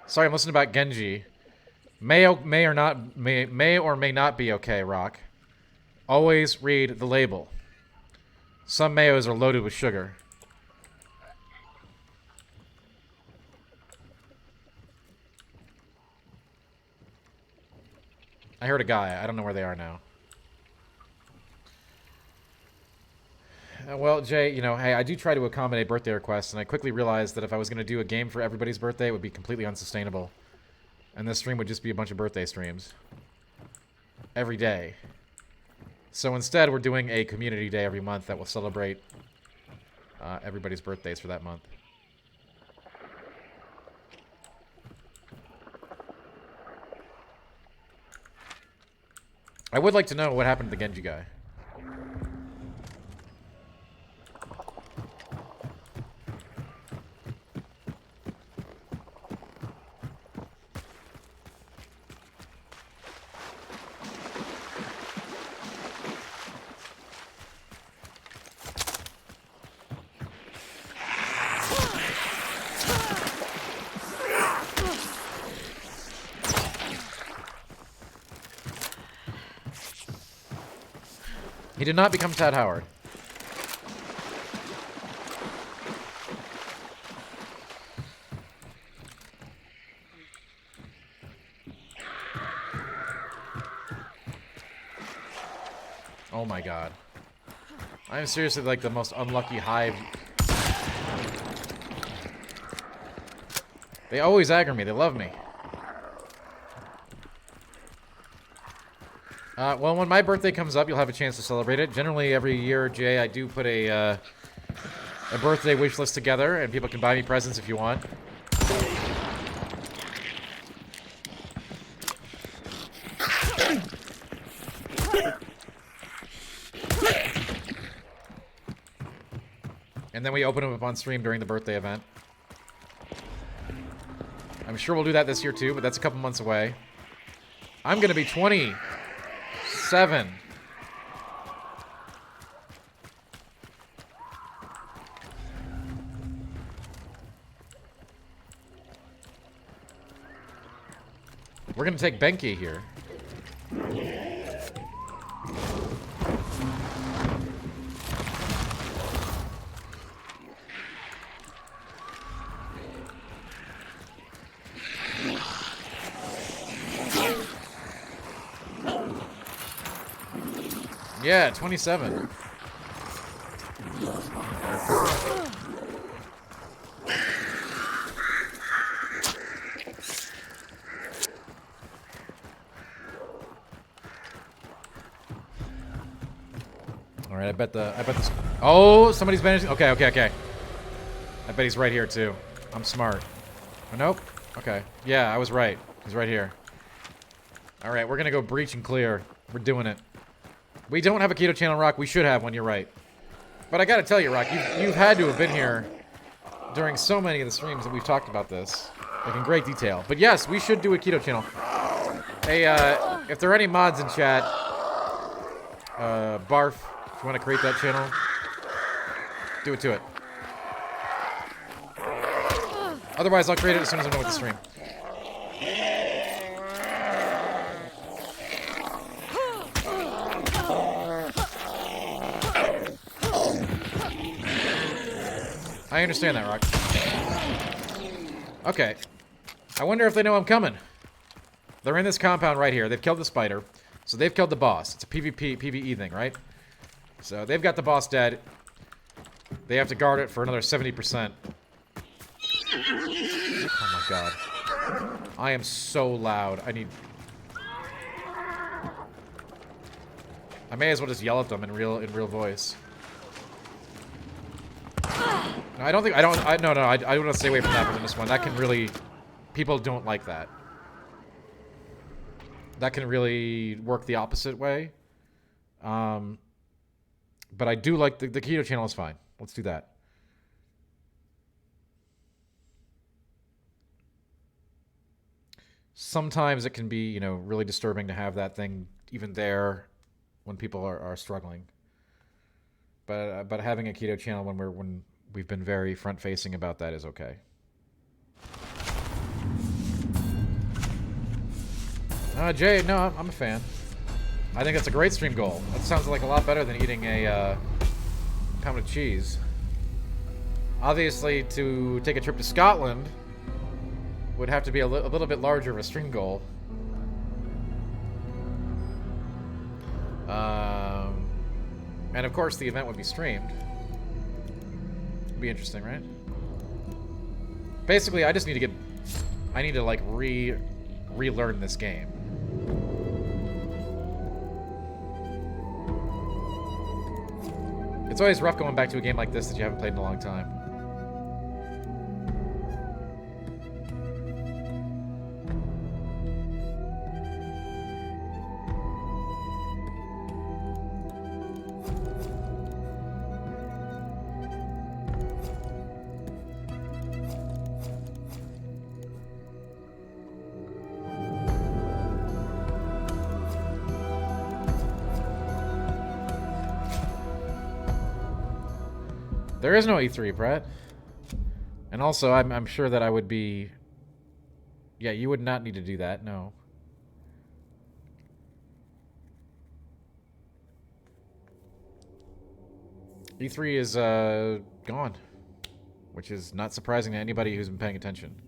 Sorry, I'm listening about Genji. May or may not be okay, Rock. Always read the label. Some mayos are loaded with sugar. I heard a guy. I don't know where they are now. Well, Jay, you know, hey, I do try to accommodate birthday requests, and I quickly realized that if I was going to do a game for everybody's birthday, it would be completely unsustainable. And this stream would just be a bunch of birthday streams. Every day. So instead, we're doing a community day every month that will celebrate everybody's birthdays for that month. I would like to know what happened to the Genji guy. He did not become Tad Howard. Oh my god. I am seriously like the most unlucky hive. They always aggro me. They love me. Well, when my birthday comes up, you'll have a chance to celebrate it. Generally, every year, Jay, I do put a birthday wish list together, and people can buy me presents if you want. And then we open them up on stream during the birthday event. I'm sure we'll do that this year too, but that's a couple months away. I'm gonna be 27. We're gonna take Benki here. Yeah, 27. All right, I bet this. Oh, somebody's banishing. Okay. I bet he's right here too. I'm smart. Oh, nope. Okay. Yeah, I was right. He's right here. All right, we're gonna go breach and clear. We're doing it. We don't have a keto channel, Rock. We should have one. You're right. But I gotta tell you, Rock, you've had to have been here during so many of the streams that we've talked about this, like in great detail. But yes, we should do a keto channel. Hey, if there are any mods in chat, Barf, if you want to create that channel, do it to it. Otherwise, I'll create it as soon as I'm done with the stream. I understand that, Rock. Okay. I wonder if they know I'm coming. They're in this compound right here. They've killed the spider. So they've killed the boss. It's a PvP, PvE thing, right? So they've got the boss dead. They have to guard it for another 70%. Oh my god. I am so loud. I may as well just yell at them in real voice. No, I don't want to stay away from that in this one. That can really... People don't like that. That can really work the opposite way. But I do like... The keto channel is fine. Let's do that. Sometimes it can be, really disturbing to have that thing even there when people are struggling. But having a keto channel when we've been very front-facing about that is okay. Jay, no, I'm a fan. I think that's a great stream goal. That sounds like a lot better than eating a pound of cheese. Obviously, to take a trip to Scotland would have to be a little bit larger of a stream goal. And of course, the event would be streamed. It'd be interesting, right? Basically, I just need to like relearn this game. It's always rough going back to a game like this that you haven't played in a long time. There is no E3, Brett. And also, I'm sure that I would be... Yeah, you would not need to do that, no. E3 is gone. Which is not surprising to anybody who's been paying attention.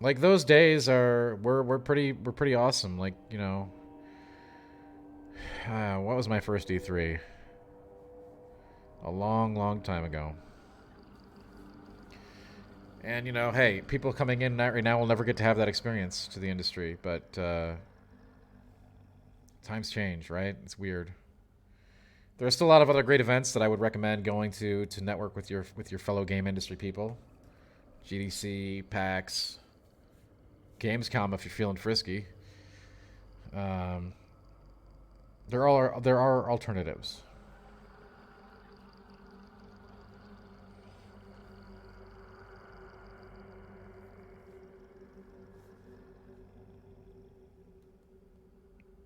Like those days were pretty awesome. Like, what was my first E3? A long time ago. And hey, people coming in right now will never get to have that experience to the industry, but times change, right? It's weird. There are still a lot of other great events that I would recommend going to network with your fellow game industry people. GDC, PAX, Gamescom if you're feeling frisky. There are alternatives.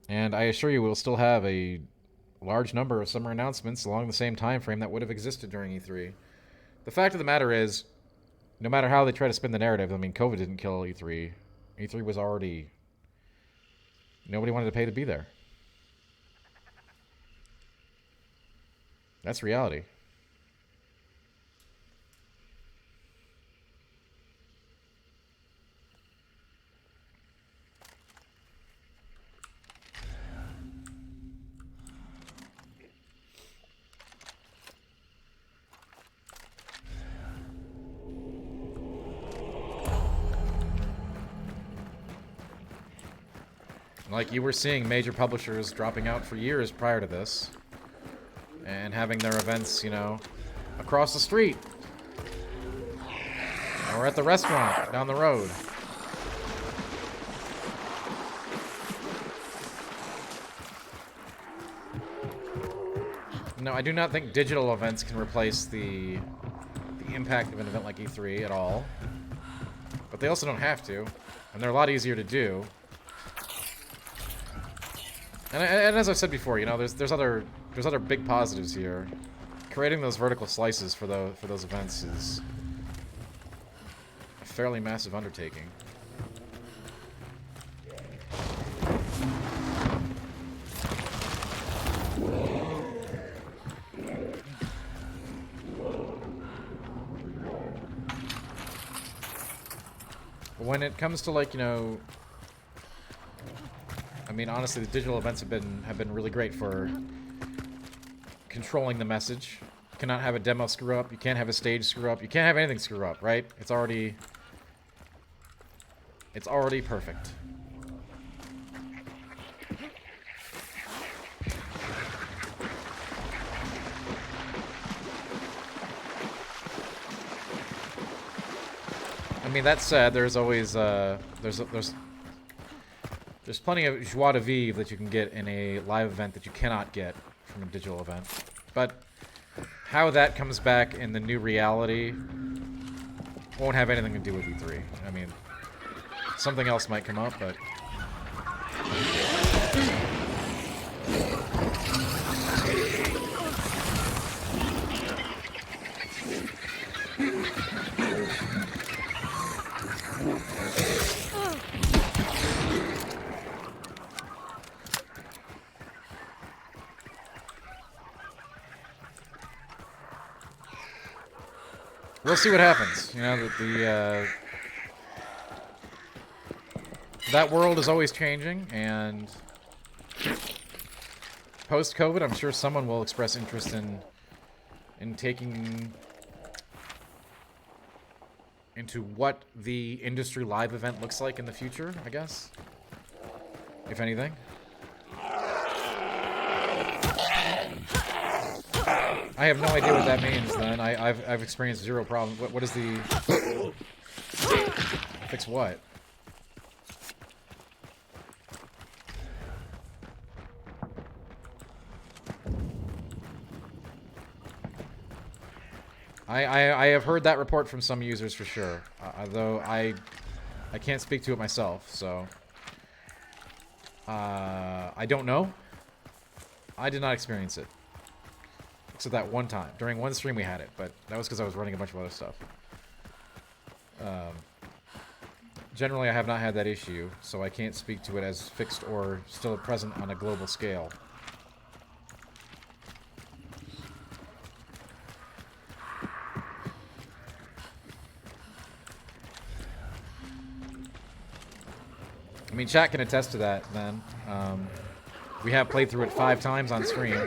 And I assure you we'll still have a large number of summer announcements along the same time frame that would have existed during E3. The fact of the matter is, no matter how they try to spin the narrative, I mean, COVID didn't kill E3. E3 was already... Nobody wanted to pay to be there. That's reality. Like, you were seeing major publishers dropping out for years prior to this. And having their events, you know, across the street. Or at the restaurant down the road. No, I do not think digital events can replace the impact of an event like E3 at all. But they also don't have to. And they're a lot easier to do. And as I've said before, you know, there's other big positives here. Creating those vertical slices for those events is a fairly massive undertaking. When it comes to, like, you know, I mean, honestly, the digital events have been really great for controlling the message. You cannot have a demo screw up. You can't have a stage screw up. You can't have anything screw up, right? It's already perfect. I mean, that said, there's always there's plenty of joie de vivre that you can get in a live event that you cannot get from a digital event. But how that comes back in the new reality won't have anything to do with E3. I mean, something else might come up, but... we'll see what happens. You know, that world is always changing, and post-COVID, I'm sure someone will express interest in taking into what the industry live event looks like in the future, I guess, if anything. I have no idea what that means, then. I've experienced zero problem. What is the... Fix what? I have heard that report from some users for sure. Though I can't speak to it myself, so... I don't know. I did not experience it. Except that one time. During one stream we had it, but that was because I was running a bunch of other stuff. Generally, I have not had that issue, so I can't speak to it as fixed or still present on a global scale. I mean, chat can attest to that, then. We have played through it 5 times on stream.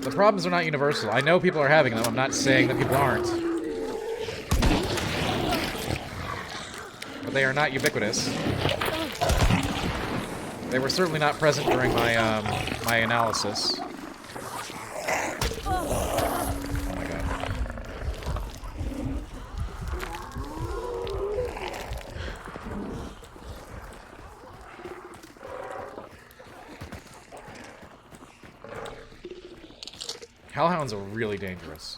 The problems are not universal. I know people are having them. I'm not saying that people aren't. But they are not ubiquitous. They were certainly not present during my my analysis. Oh my god. Hellhounds are really dangerous.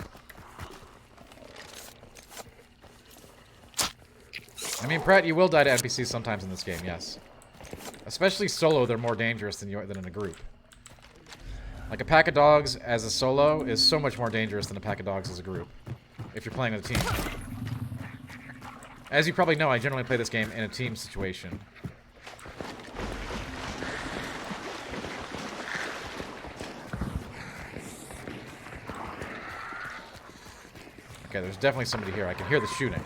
I mean, Pratt, you will die to NPCs sometimes in this game, yes. Especially solo, they're more dangerous than in a group. Like, a pack of dogs as a solo is so much more dangerous than a pack of dogs as a group, if you're playing with a team. As you probably know, I generally play this game in a team situation. Okay, there's definitely somebody here. I can hear the shooting.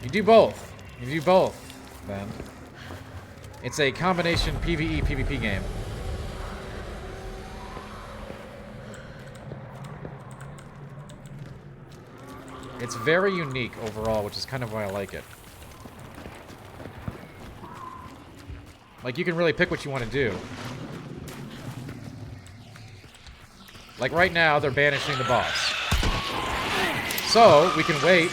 You do both. You do both, then. It's a combination PvE, PvP game. It's very unique overall, which is kind of why I like it. Like, you can really pick what you want to do. Like, right now, they're banishing the boss. So, we can wait.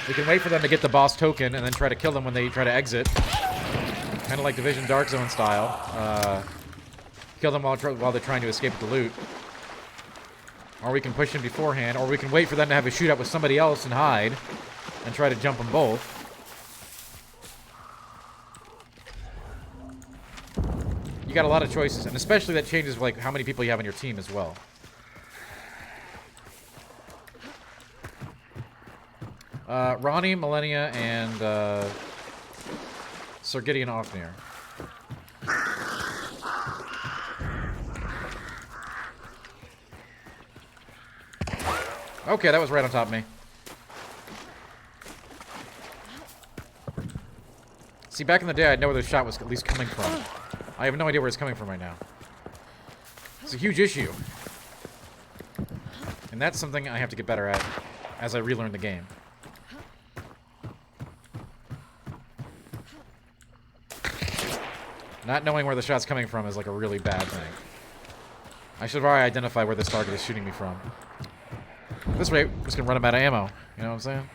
We can wait for them to get the boss token and then try to kill them when they try to exit. Kind of like Division Dark Zone style. Kill them while they're trying to escape with the loot. Or we can push them beforehand, or we can wait for them to have a shootout with somebody else and hide, and try to jump them both. You got a lot of choices, and especially that changes like how many people you have on your team as well. Ronnie, Millennia, and Sir Gideon Ofnir. Okay, that was right on top of me. See, back in the day, I'd know where the shot was at least coming from. I have no idea where it's coming from right now. It's a huge issue. And that's something I have to get better at as I relearn the game. Not knowing where the shot's coming from is like a really bad thing. I should have already identified where this target is shooting me from. This way, I'm just gonna run him out of ammo. You know what I'm saying?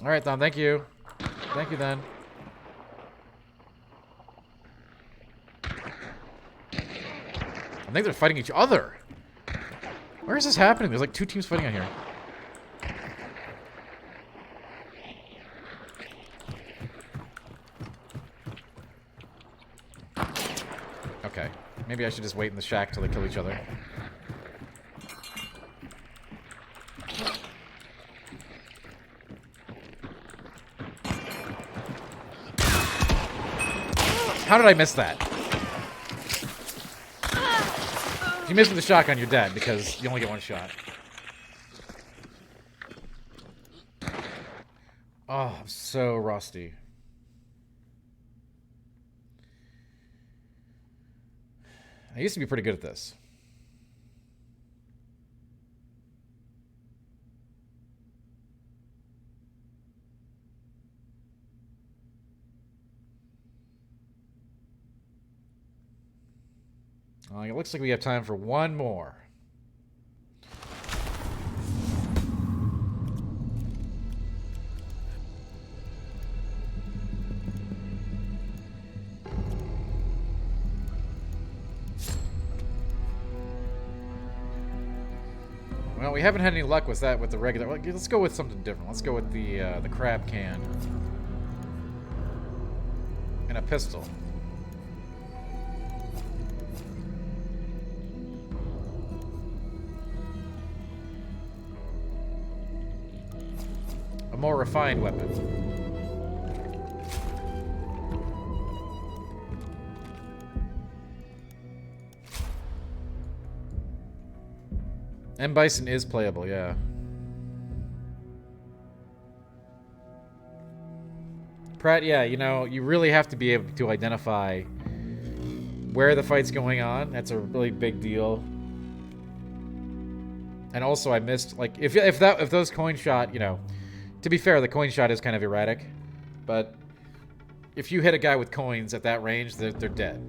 Alright, Don, thank you. Thank you, then. I think they're fighting each other. Where is this happening? There's like 2 teams fighting out here. Okay. Maybe I should just wait in the shack till they kill each other. How did I miss that? If you miss with the shotgun, you're dead because you only get 1 shot. Oh, I'm so rusty. I used to be pretty good at this. It looks like we have time for one more. Well, we haven't had any luck with that with the regular. Let's go with something different. Let's go with the crab can and a pistol. A more refined weapon. M. Bison is playable, yeah. Pratt, yeah, you know, you really have to be able to identify where the fight's going on. That's a really big deal. And also, I missed, like, if those coin shot, you know, to be fair, the coin shot is kind of erratic, but if you hit a guy with coins at that range, they're dead.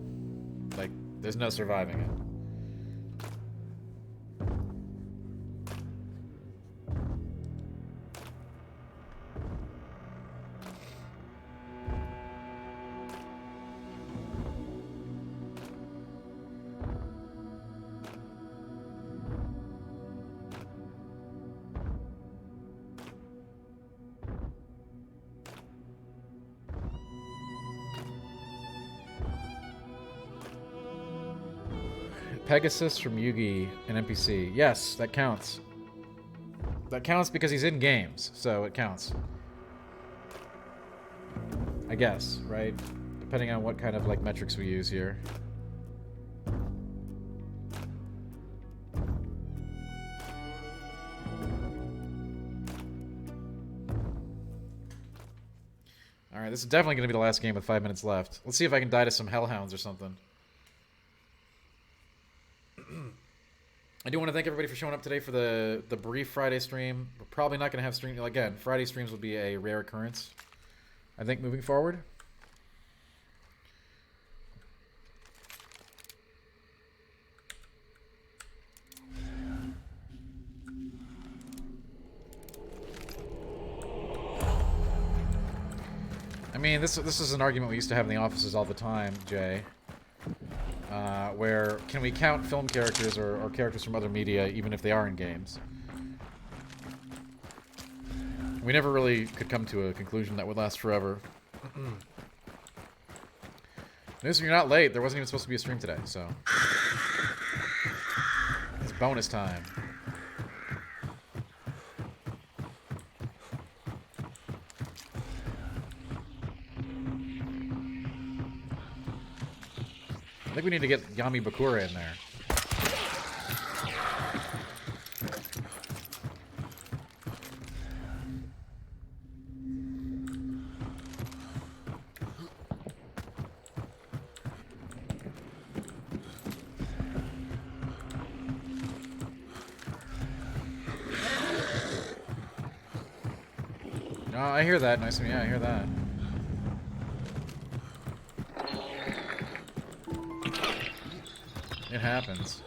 Like, there's no surviving it. Pegasus from Yugi, an NPC. Yes, that counts. That counts because he's in games, so it counts. I guess, right? Depending on what kind of like metrics we use here. Alright, this is definitely going to be the last game with 5 minutes left. Let's see if I can die to some hellhounds or something. I do want to thank everybody for showing up today for the brief Friday stream. We're probably not going to have stream again. Friday streams will be a rare occurrence, I think, moving forward. I mean, this is an argument we used to have in the offices all the time, Jay. Where can we count film characters or characters from other media even if they are in games? We never really could come to a conclusion that would last forever. News, you're not late. There wasn't even supposed to be a stream today, so it's bonus time. I think we need to get Yami Bakura in there. No, I hear that. Nice of me. Yeah, I hear that. It happens.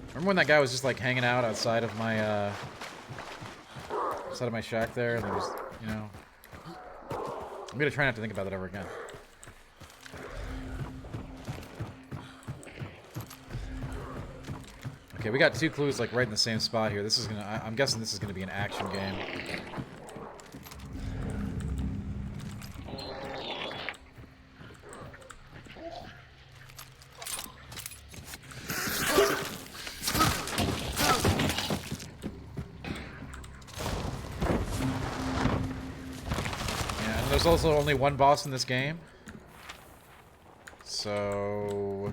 Remember when that guy was just like hanging out outside of my shack there, and there was, you know. I'm gonna try not to think about that ever again. Okay, we got 2 clues like right in the same spot here. This is gonna. I'm guessing this is gonna be an action game. There's also only one boss in this game. So...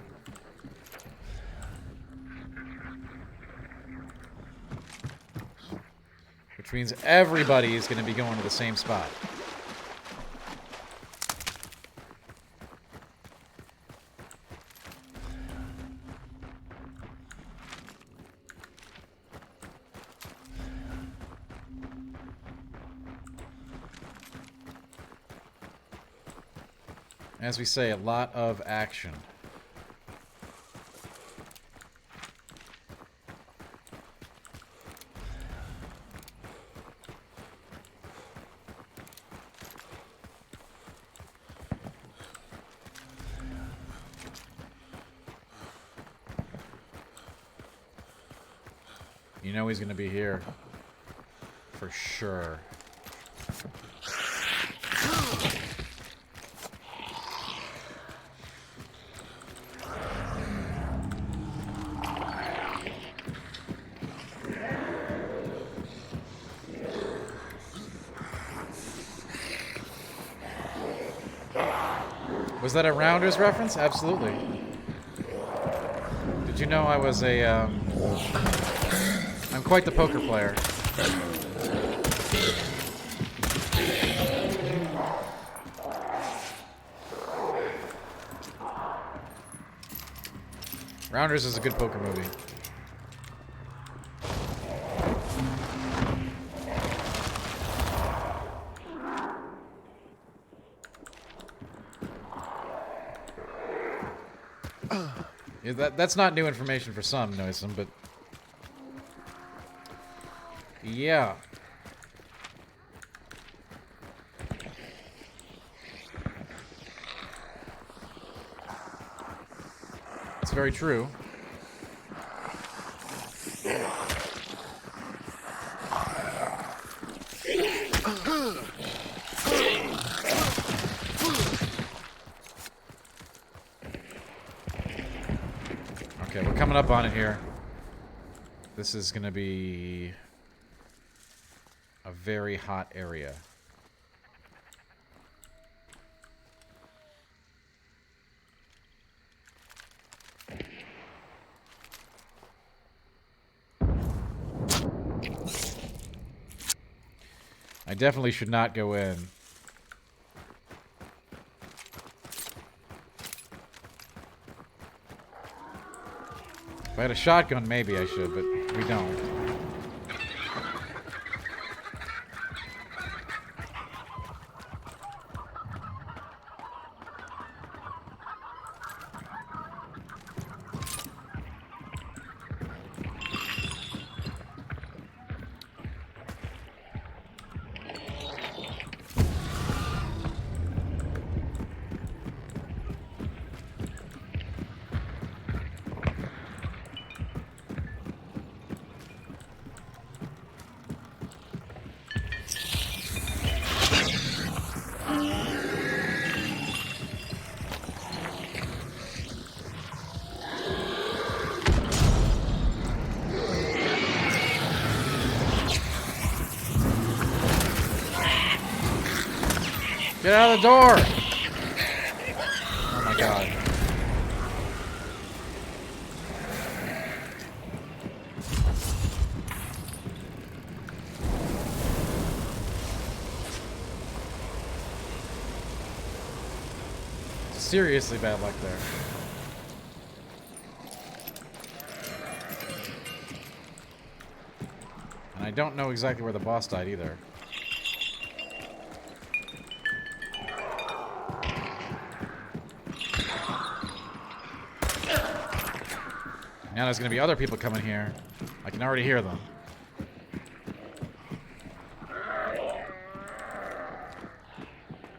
which means everybody is going to be going to the same spot. As we say, a lot of action. You know he's gonna be here. For sure. Was that a Rounders reference? Absolutely. Did you know I was a, I'm quite the poker player. Rounders is a good poker movie. Yeah, that's not new information for some, Noisome, but... yeah. It's very true. Okay, we're coming up on it here. This is gonna be a very hot area. I definitely should not go in. If I had a shotgun, maybe I should, but we don't. Get out of the door! Oh my god. Seriously bad luck there. And I don't know exactly where the boss died either. Now there's going to be other people coming here. I can already hear them.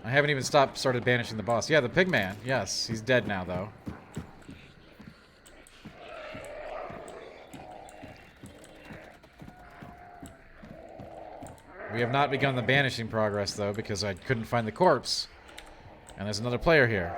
I haven't even started banishing the boss. Yeah, the pig man. Yes, he's dead now, though. We have not begun the banishing progress, though, because I couldn't find the corpse. And there's another player here.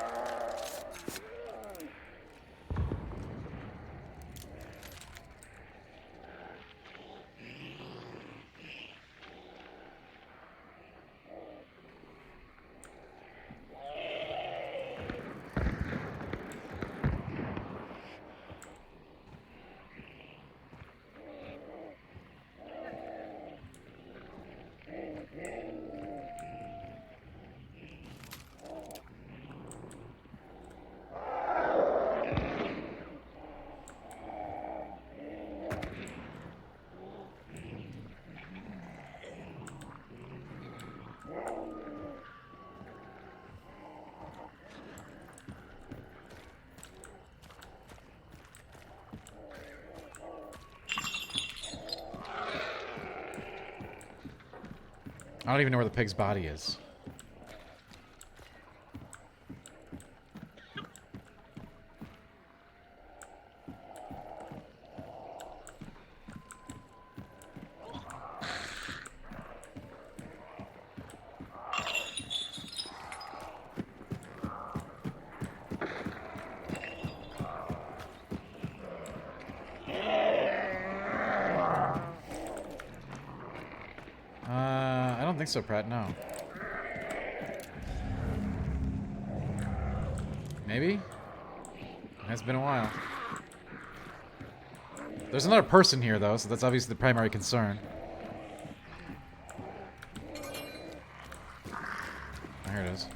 I don't even know where the pig's body is. I don't think so, Pratt, no. Maybe? It's been a while. There's another person here, though, so that's obviously the primary concern. Oh, here it is.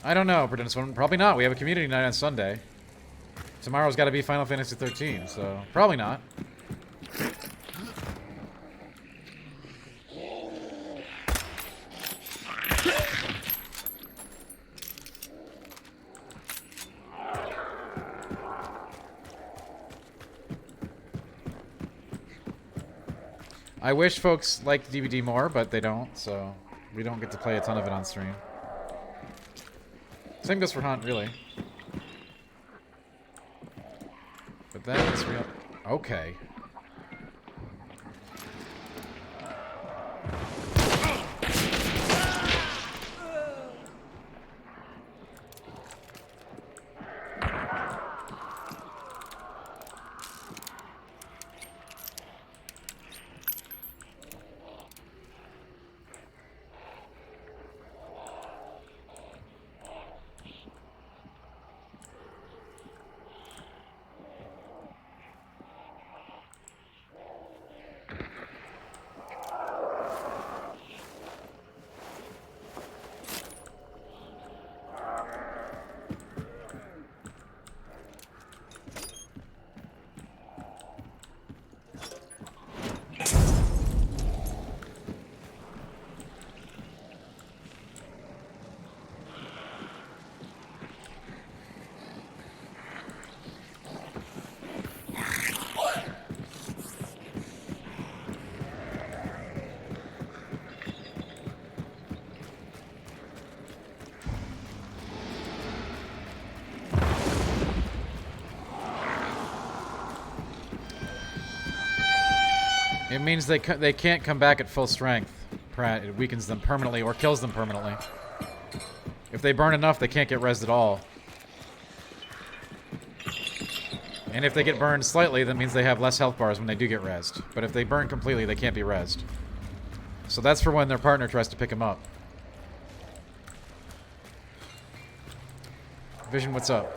I don't know, Prudence one. Probably not. We have a community night on Sunday. Tomorrow's got to be Final Fantasy 13, so probably not. I wish folks liked DVD more, but they don't, so we don't get to play a ton of it on stream. Same goes for Hunt, really. But that is real. Okay. It means they can't come back at full strength. It weakens them permanently or kills them permanently. If they burn enough, they can't get rezzed at all. And if they get burned slightly, that means they have less health bars when they do get rezzed. But if they burn completely, they can't be rezzed. So that's for when their partner tries to pick them up. Vision, what's up?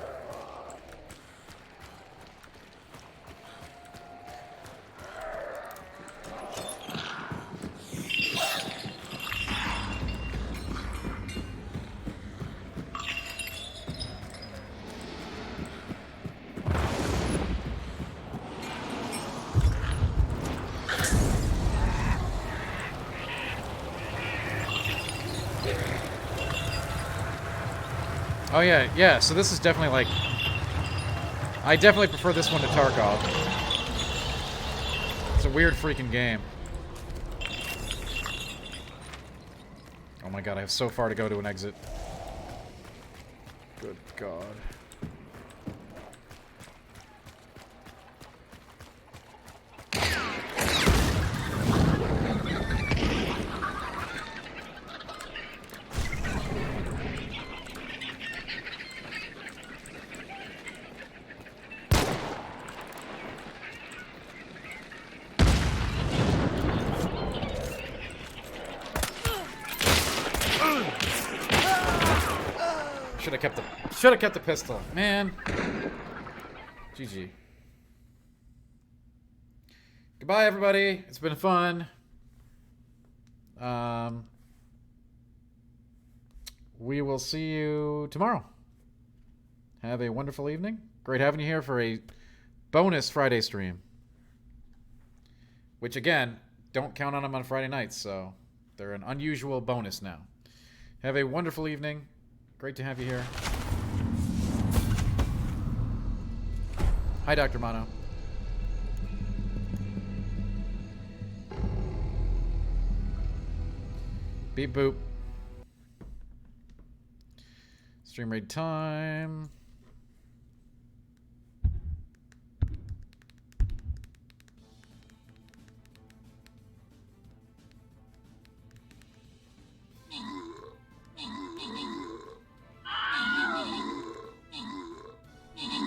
Oh yeah, yeah, so this is definitely like... I definitely prefer this one to Tarkov. It's a weird freaking game. Oh my god, I have so far to go to an exit. Good god. Should have kept the pistol, man. GG. Goodbye, everybody. It's been fun. We will see you tomorrow. Have a wonderful evening. Great having you here for a bonus Friday stream. Which, again, don't count on them on Friday nights, so they're an unusual bonus now. Have a wonderful evening. Great to have you here. Hi, Dr. Mono. Beep boop. Stream raid time.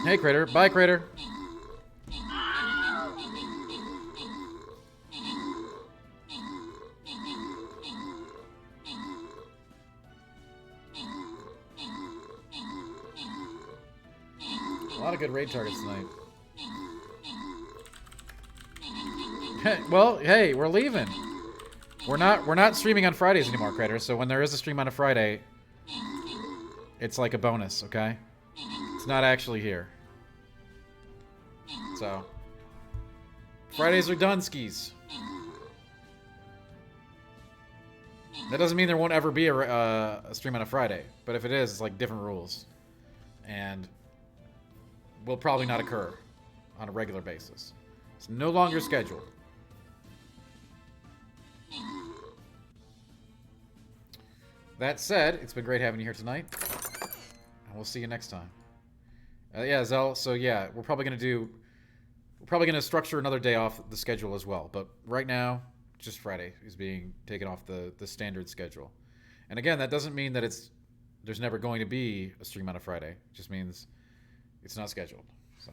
Hey, Crater. Bye, Crater. A lot of good raid targets tonight. Well, hey, we're leaving. We're not streaming on Fridays anymore, Crater. So when there is a stream on a Friday, it's like a bonus, okay? It's not actually here. So Fridays are done, skis. That doesn't mean there won't ever be a stream on a Friday, but if it is, it's like different rules, and will probably not occur on a regular basis. It's no longer scheduled. that said, it's been great having you here tonight. And we'll see you next time. Yeah, Zell, so yeah, we're probably going to structure another day off the schedule as well. But right now, just Friday is being taken off the standard schedule. And again, that doesn't mean that there's never going to be a stream on a Friday. It just means it's not scheduled. So,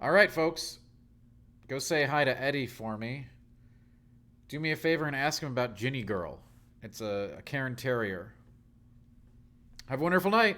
all right, folks. Go say hi to Eddie for me. Do me a favor and ask him about Ginny Girl. It's a Cairn Terrier. Have a wonderful night.